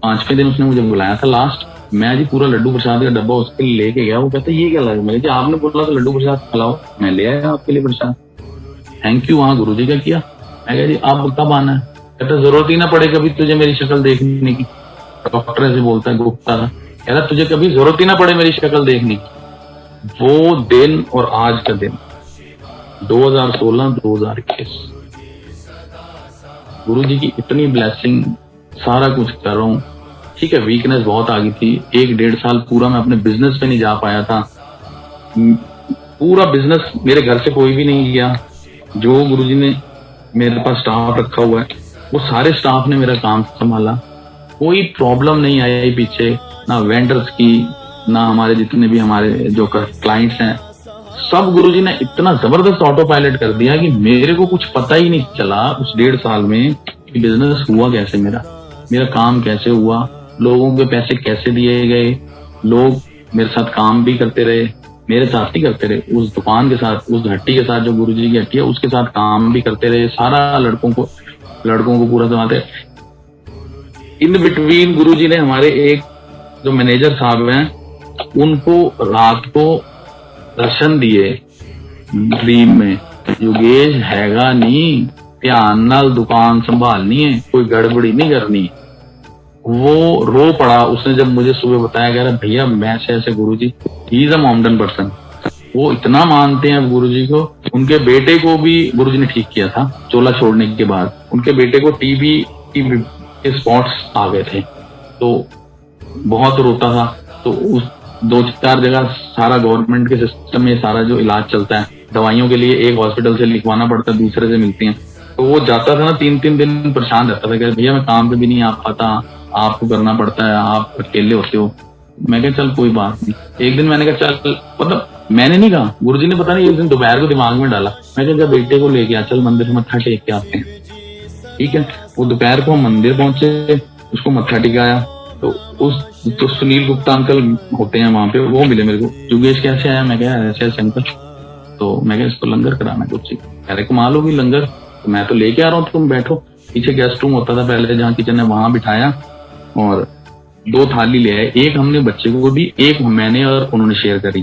5वें दिन उसने मुझे बुलाया था लास्ट, मैं जी पूरा लड्डू प्रसाद का डब्बा उसके लिए लेके गया। वो कहता ये क्या लगा, मैंने जी आपने बोला था लड्डू प्रसाद खिलाओ, मैं ले आया आपके लिए प्रसाद, थैंक यू वहां गुरुजी का किया। मैं कहा जी आप कब आना है। कहता जरूरत ही ना पड़े कभी तुझे मेरी शक्ल देखने की। डॉक्टर ऐसे बोलता है, गुप्ता था, कह रहा तुझे कभी जरूरत ही ना पड़े मेरी शक्ल देखने की। वो दिन और आज का दिन 2016-2021 गुरुजी की इतनी ब्लेसिंग, सारा कुछ कर रहा हूँ। ठीक है वीकनेस बहुत आ गई थी, 1-1.5 साल पूरा मैं अपने बिजनेस पे नहीं जा पाया था। पूरा बिजनेस मेरे घर से कोई भी नहीं गया। जो गुरुजी ने मेरे पास स्टाफ रखा हुआ है, वो सारे स्टाफ ने मेरा काम संभाला। कोई प्रॉब्लम नहीं आई पीछे, ना वेंडर्स की, ना हमारे जितने भी हमारे जो क्लाइंट्स हैं, सब गुरुजी ने इतना जबरदस्त ऑटो पायलट कर दिया कि मेरे को कुछ पता ही नहीं चला उस 1.5 साल में कि बिजनेस हुआ कैसे, मेरा काम कैसे हुआ, लोगों के पैसे कैसे दिए गए, लोग मेरे साथ काम भी करते रहे, मेरे साथ ही करते रहे, उस दुकान के साथ, उस हट्टी के साथ जो गुरुजी की हट्टी है उसके साथ काम भी करते रहे, सारा लड़कों को पूरा संभालते। इन बिटवीन गुरुजी ने हमारे एक जो मैनेजर साहब हैं उनको रात को दर्शन दिए ड्रीम में, योगेश हैगा नहीं, ध्यान नाल दुकान संभालनी है, कोई गड़बड़ी नहीं करनी। वो रो पड़ा उसने जब मुझे सुबह बताया, कह रहा भैया मैं ऐसे Guruji, he is a mountain person, वो इतना मानते हैं गुरुजी को। उनके बेटे को भी गुरुजी ने ठीक किया था चोला छोड़ने के बाद, उनके बेटे को टीबी के स्पॉट्स आ गए थे, तो बहुत रोता था। तो उस 2-4 जगह सारा गवर्नमेंट के सिस्टम में सारा जो इलाज चलता है, दवाइयों के लिए एक हॉस्पिटल से लिखवाना पड़ता है, दूसरे से मिलती हैं। तो वो जाता था ना 3-3 दिन परेशान रहता था, भैया मैं काम पे भी नहीं आ पाता, आपको करना पड़ता है, आप अकेले होते हो। मैं कहा चल कोई बात नहीं। एक दिन मैंने कहा चल, मतलब मैंने नहीं कहा, गुरुजी ने पता नहीं एक दिन दोपहर को दिमाग में डाला, मैं कहा बेटे को लेके आ, चल मंदिर में मत्था टेक के आते हैं। ठीक है, वो दोपहर को हम मंदिर पहुंचे, उसको मत्था टिकाया। तो सुनील गुप्ता अंकल होते हैं वहां पे, वो मिले मेरे को, योगेश कैसे आया, मैं कहा ऐसे ऐसे अंकल। तो मैं कहा इसको लंगर कराना कुछ, कह रहे कमाल होगी लंगर, तो मैं तो लेके आ रहा हूँ, तुम बैठो। पीछे गेस्ट रूम होता था पहले जहाँ किचन है, वहां बिठाया और 2 थाली ले आए, एक हमने बच्चे को दी, एक मैंने और उन्होंने शेयर करी।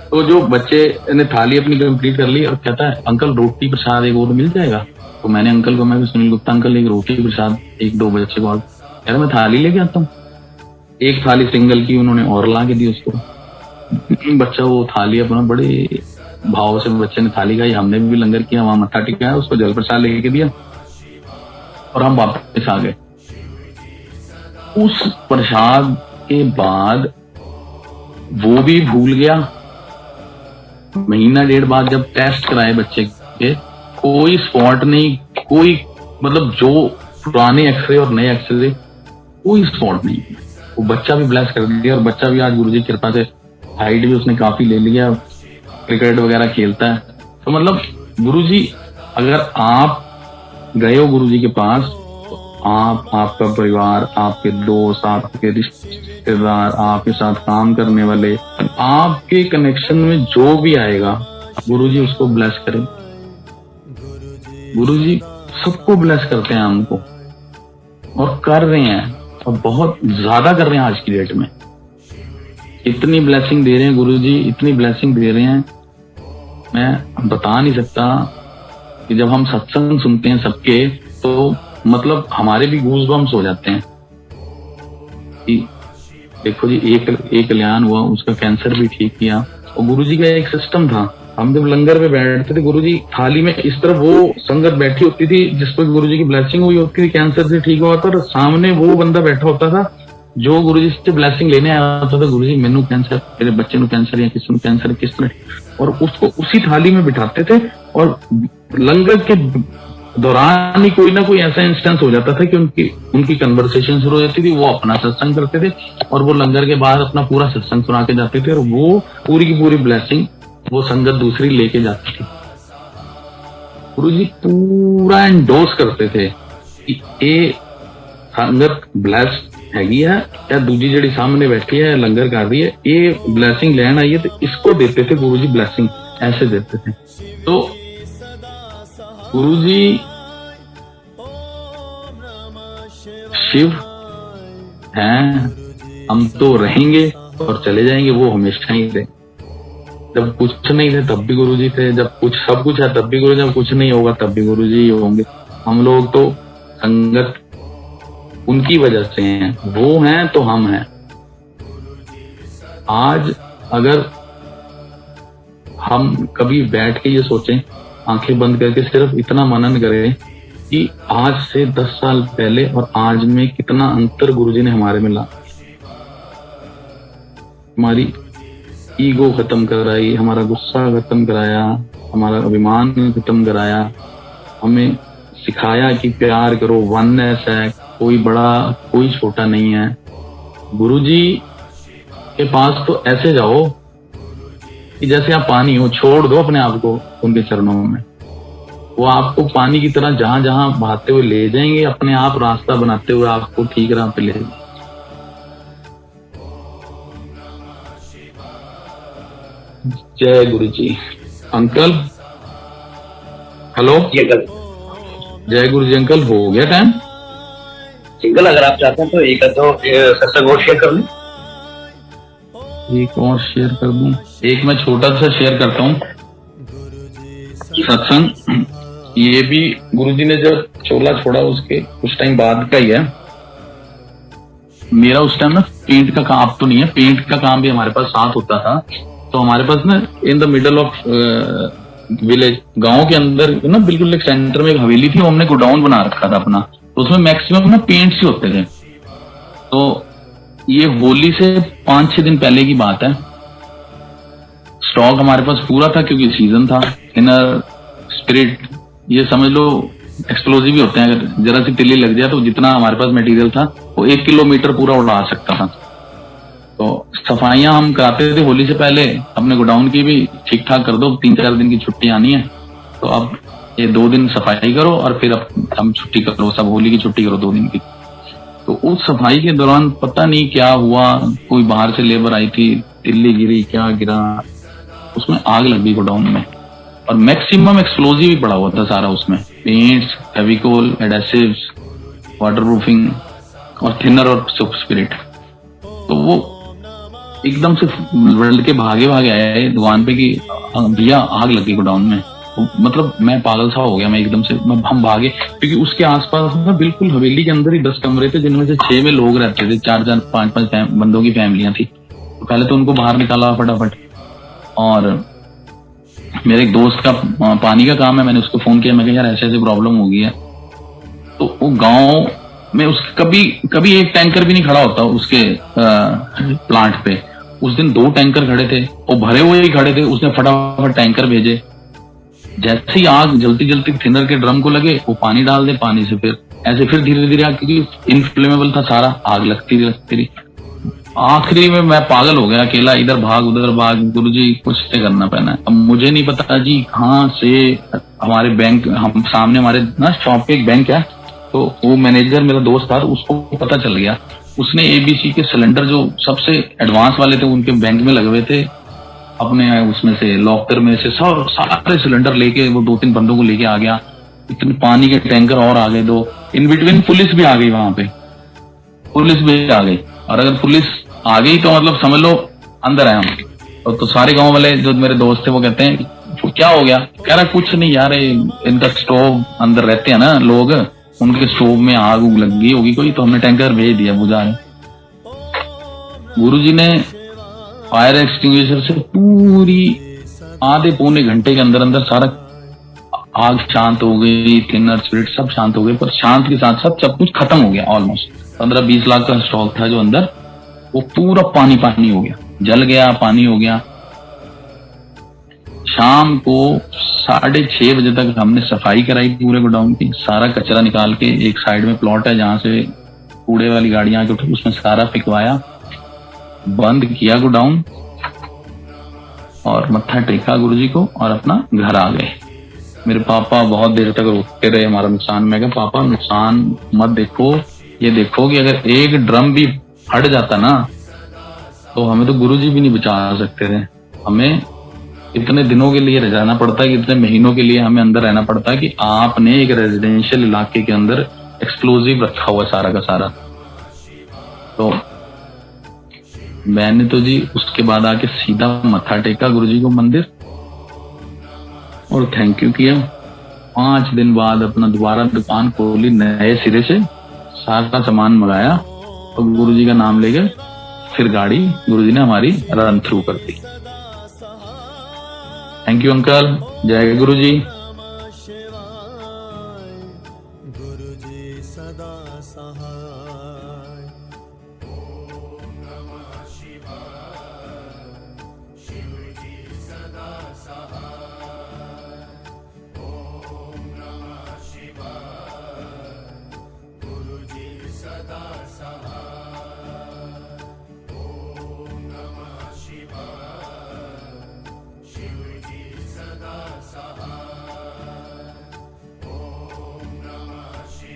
तो जो बच्चे ने थाली अपनी कंप्लीट कर ली और कहता है अंकल रोटी प्रसाद एक और मिल जाएगा। तो मैंने अंकल को, मैं सुनील गुप्ता अंकल एक रोटी प्रसाद 1-2 बच्चे को, कह रहा मैं थाली लेके आता हूँ। एक थाली सिंगल की उन्होंने और ला के दी उसको। बच्चा वो थाली अपना बड़े भाव से बच्चे ने थाली खाई, हमने भी लंगर किया, वहां मत्था टिकाया, उसको जल प्रसाद लेके दिया और हम वापस आ गए। उस प्रसाद के बाद वो भी भूल गया। महीना डेढ़ बाद जब टेस्ट कराए बच्चे के, कोई स्पॉट नहीं, कोई मतलब जो पुराने एक्सरे और नए एक्सरे कोई स्पॉट नहीं। वो बच्चा भी ब्लेस कर दिया और बच्चा भी आज गुरुजी की कृपा से हाइट भी उसने काफी ले लिया, क्रिकेट वगैरह खेलता है। तो मतलब गुरुजी, अगर आप गए हो गुरुजी के पास, तो आप, आपका परिवार, आपके दोस्त, आपके रिश्तेदार, आपके साथ काम करने वाले, आपके कनेक्शन में जो भी आएगा, गुरुजी उसको ब्लेस करें। गुरुजी सबको ब्लेस करते हैं हमको, और कर रहे हैं, और बहुत ज्यादा कर रहे हैं। आज की डेट में इतनी ब्लेसिंग दे रहे हैं गुरुजी, इतनी ब्लेसिंग दे रहे हैं, मैं बता नहीं सकता। कि जब हम सत्संग सुनते हैं सबके, तो मतलब हमारे भी गूज बम्स हो जाते हैं कि देखो जी, एक कल्याण हुआ, उसका कैंसर भी ठीक किया। और गुरुजी का एक सिस्टम था, हम जब लंगर पे बैठते थे, गुरुजी थाली में इस तरफ वो संगत बैठी होती थी जिस पर गुरुजी की ब्लेसिंग हुई होती थी, कैंसर से ठीक हुआ था, और सामने वो बंदा बैठा होता था जो गुरुजी से ब्लेसिंग लेने आया होता था। गुरुजी मैनू कैंसर, मेरे बच्चे को कैंसर या किसी को कैंसर, किस तरह, और उसको उसी थाली में बिठाते थे। और लंगर के दौरान ही कोई ना कोई ऐसा इंस्टेंस हो जाता था कि उनकी कन्वर्सेशन शुरू हो जाती थी, वो अपना सत्संग करते थे, और वो लंगर के बाद अपना पूरा सत्संग सुना के जाते थे, और वो पूरी की पूरी ब्लेसिंग वो संगत दूसरी लेके जाती थी। गुरुजी पूरा एंडोर्स करते थे कि ये संगत ब्लेस्ड हैगी है, या दूजी जड़ी सामने बैठी है लंगर कर रही है, ये ब्लेसिंग लेना आई है, तो इसको देते थे गुरुजी ब्लेसिंग, ऐसे देते थे। तो गुरुजी शिव हैं, हम तो रहेंगे और चले जाएंगे, वो हमेशा ही थे। जब कुछ नहीं थे तब भी गुरुजी थे, जब कुछ सब कुछ है तब भी गुरुजी, जब कुछ नहीं होगा तब भी गुरुजी ही होंगे। हम लोग तो संगत उनकी वजह से हैं, वो हैं तो हम हैं। आज अगर हम कभी बैठ के ये सोचें, आंखें बंद करके सिर्फ इतना मनन करें कि आज से 10 साल पहले और आज में कितना अंतर गुरुजी ने हमारे में ला, हमारी ईगो खत्म कराई, हमारा गुस्सा खत्म कराया, हमारा अभिमान खत्म कराया, हमें सिखाया कि प्यार करो, वननेस है, कोई बड़ा कोई छोटा नहीं है। गुरुजी के पास तो ऐसे जाओ कि जैसे आप पानी हो, छोड़ दो अपने आप को उनके चरणों में, वो आपको पानी की तरह जहां जहां बहाते हुए ले जाएंगे, अपने आप रास्ता बनाते हुए आपको ठीक राह पे ले जाएंगे। जय गुरु जी। अंकल हेलो, जय गुरु जी। अंकल हो गया टाइम? सिंगल अगर आप चाहते हैं तो एक तो सत्संग और शेयर कर लें। एक और शेयर कर दूं? एक मैं छोटा सा शेयर करता हूँ सत्संग। ये भी गुरुजी ने जब चोला छोड़ा उसके कुछ टाइम बाद का ही है। मेरा उस टाइम ना पेंट का काम, अब तो नहीं है, पेंट का काम भी हमारे पास साथ होता था। तो हमारे पास ना in the middle of village, गांव के अंदर ना बिल्कुल एक सेंटर में एक हवेली थी, वो हमने गोडाउन बना रखा था अपना। तो उसमें मैक्सिमम ना पेंट्स ही होते थे। तो ये होली से 5-6 दिन पहले की बात है। स्टॉक हमारे पास पूरा था क्योंकि सीजन था। इनर स्पिरिट, ये समझ लो एक्सप्लोजिव भी होते हैं, अगर जरा सी तिल्ली लग जाए तो जितना हमारे पास मटेरियल था वो 1 किलोमीटर पूरा उड़ा सकता था। तो सफाइयां हम कराते थे होली से पहले, अपने गोडाउन की भी ठीक ठाक कर दो, 3-4 दिन की छुट्टी आनी है, तो अब ये 2 दिन सफाई करो और फिर अब हम छुट्टी करो, सब होली की छुट्टी करो 2 दिन की। तो उस सफाई के दौरान पता नहीं क्या हुआ, कोई बाहर से लेबर आई थी, तिल्ली गिरी, क्या गिरा, उसमें आग लग गई गोडाउन में। और मैक्सिमम एक्सप्लोजिव ही पड़ा हुआ था सारा उसमें, पेंट्स, फेविकोल, एडेसिव्स, वाटरप्रूफिंग और थिनर और सुप स्पिरिट। तो वो एकदम से वर्ल्ड के भागे आए दुकान पे कि भैया आग लग गई गोडाउन में। मतलब मैं पागल सा हो गया, मैं एकदम से हम भागे, क्योंकि उसके आसपास ना बिल्कुल हवेली के अंदर ही 10 कमरे थे जिनमें से 6 में लोग रहते थे, 4-4, 5-5 बंदों की फैमिलियां थी। तो पहले तो उनको बाहर निकाला फटाफट, और मेरे एक दोस्त का पानी का काम है, मैंने उसको फोन किया, मैं कहा यार ऐसे ऐसे प्रॉब्लम हो गई है। तो वो गांव में उसके कभी एक टैंकर भी नहीं खड़ा होता उसके प्लांट पे। उस दिन 2 टैंकर खड़े थे, वो भरे हुए ही खड़े थे, उसने फटाफट टैंकर भेजे। जैसे ही आग जलती जलती थिनर के ड्रम को लगे, वो पानी डाल दे, पानी से फिर ऐसे फिर धीरे धीरे आग, क्योंकि इनफ्लेमेबल था सारा, आग लगती रही। आखिरी में मैं पागल हो गया, अकेला इधर भाग उधर भाग, गुरुजी कुछ से करना पैना। अब मुझे नहीं पता जी कहाँ से हमारे बैंक, हम सामने हमारे ना शॉप पे एक बैंक है, तो वो मैनेजर मेरा दोस्त था, उसको पता चल गया। उसने एबीसी के सिलेंडर जो सबसे एडवांस वाले थे उनके बैंक में लगे हुए थे, अपने उसमें से लॉकर में से सब सारे सिलेंडर लेके वो 2-3 बंदों को लेके आ गया। इतने पानी के टैंकर और आ गए 2, इन बिटवीन पुलिस भी आ गई, वहां पे पुलिस भी आ गई। और अगर पुलिस आ गई तो मतलब समझ लो अंदर आए हम। तो सारे गांव वाले जो मेरे दोस्त थे वो कहते हैं क्या हो गया, कह रहा कुछ नहीं यार, इनका स्टोव अंदर रहते हैं ना लोग, उनके स्टोव में आग उग लग गई होगी कोई, तो हमने टैंकर भेज दिया बुझाने। गुरुजी ने फायर एक्सटिंग्विशर से पूरी आधे पौने घंटे के अंदर अंदर सारा आग शांत हो गई, थिनर स्पिरिट सब शांत हो गए, पर शांत के साथ साथ सब कुछ खत्म हो गया। ऑलमोस्ट 15-20 लाख का स्टॉक था जो अंदर, वो पूरा पानी पानी हो गया, जल गया, पानी हो गया। शाम को 6:30 बजे तक हमने सफाई कराई पूरे गोडाउन की, सारा कचरा निकाल के, एक साइड में प्लॉट है जहां से कूड़े वाली गाड़ियां आके उठी, उसमें सारा फिकवाया, बंद किया गोडाउन, और मत्था टेका गुरुजी को और अपना घर आ गए। मेरे पापा बहुत देर तक रोकते रहे हमारा नुकसान। मैं कहा पापा नुकसान मत देखो, ये देखो कि अगर एक ड्रम भी फट जाता ना तो हमें तो गुरुजी भी नहीं बचा सकते थे। हमें इतने दिनों के लिए रहना पड़ता है कि इतने महीनों के लिए हमें अंदर रहना पड़ता है कि आपने एक रेजिडेंशियल इलाके के अंदर एक्सप्लोजिव रखा हुआ सारा का सारा। तो मैंने तो जी उसके बाद आके सीधा मत्था टेका गुरुजी को मंदिर और थैंक यू किया। 5 दिन बाद अपना दोबारा दुकान खोली नए सिरे से, सारा सामान मंगाया और गुरुजी का नाम लेकर फिर गाड़ी गुरुजी ने हमारी रन थ्रू कर दी। थैंक यू अंकल, जय गुरुजी।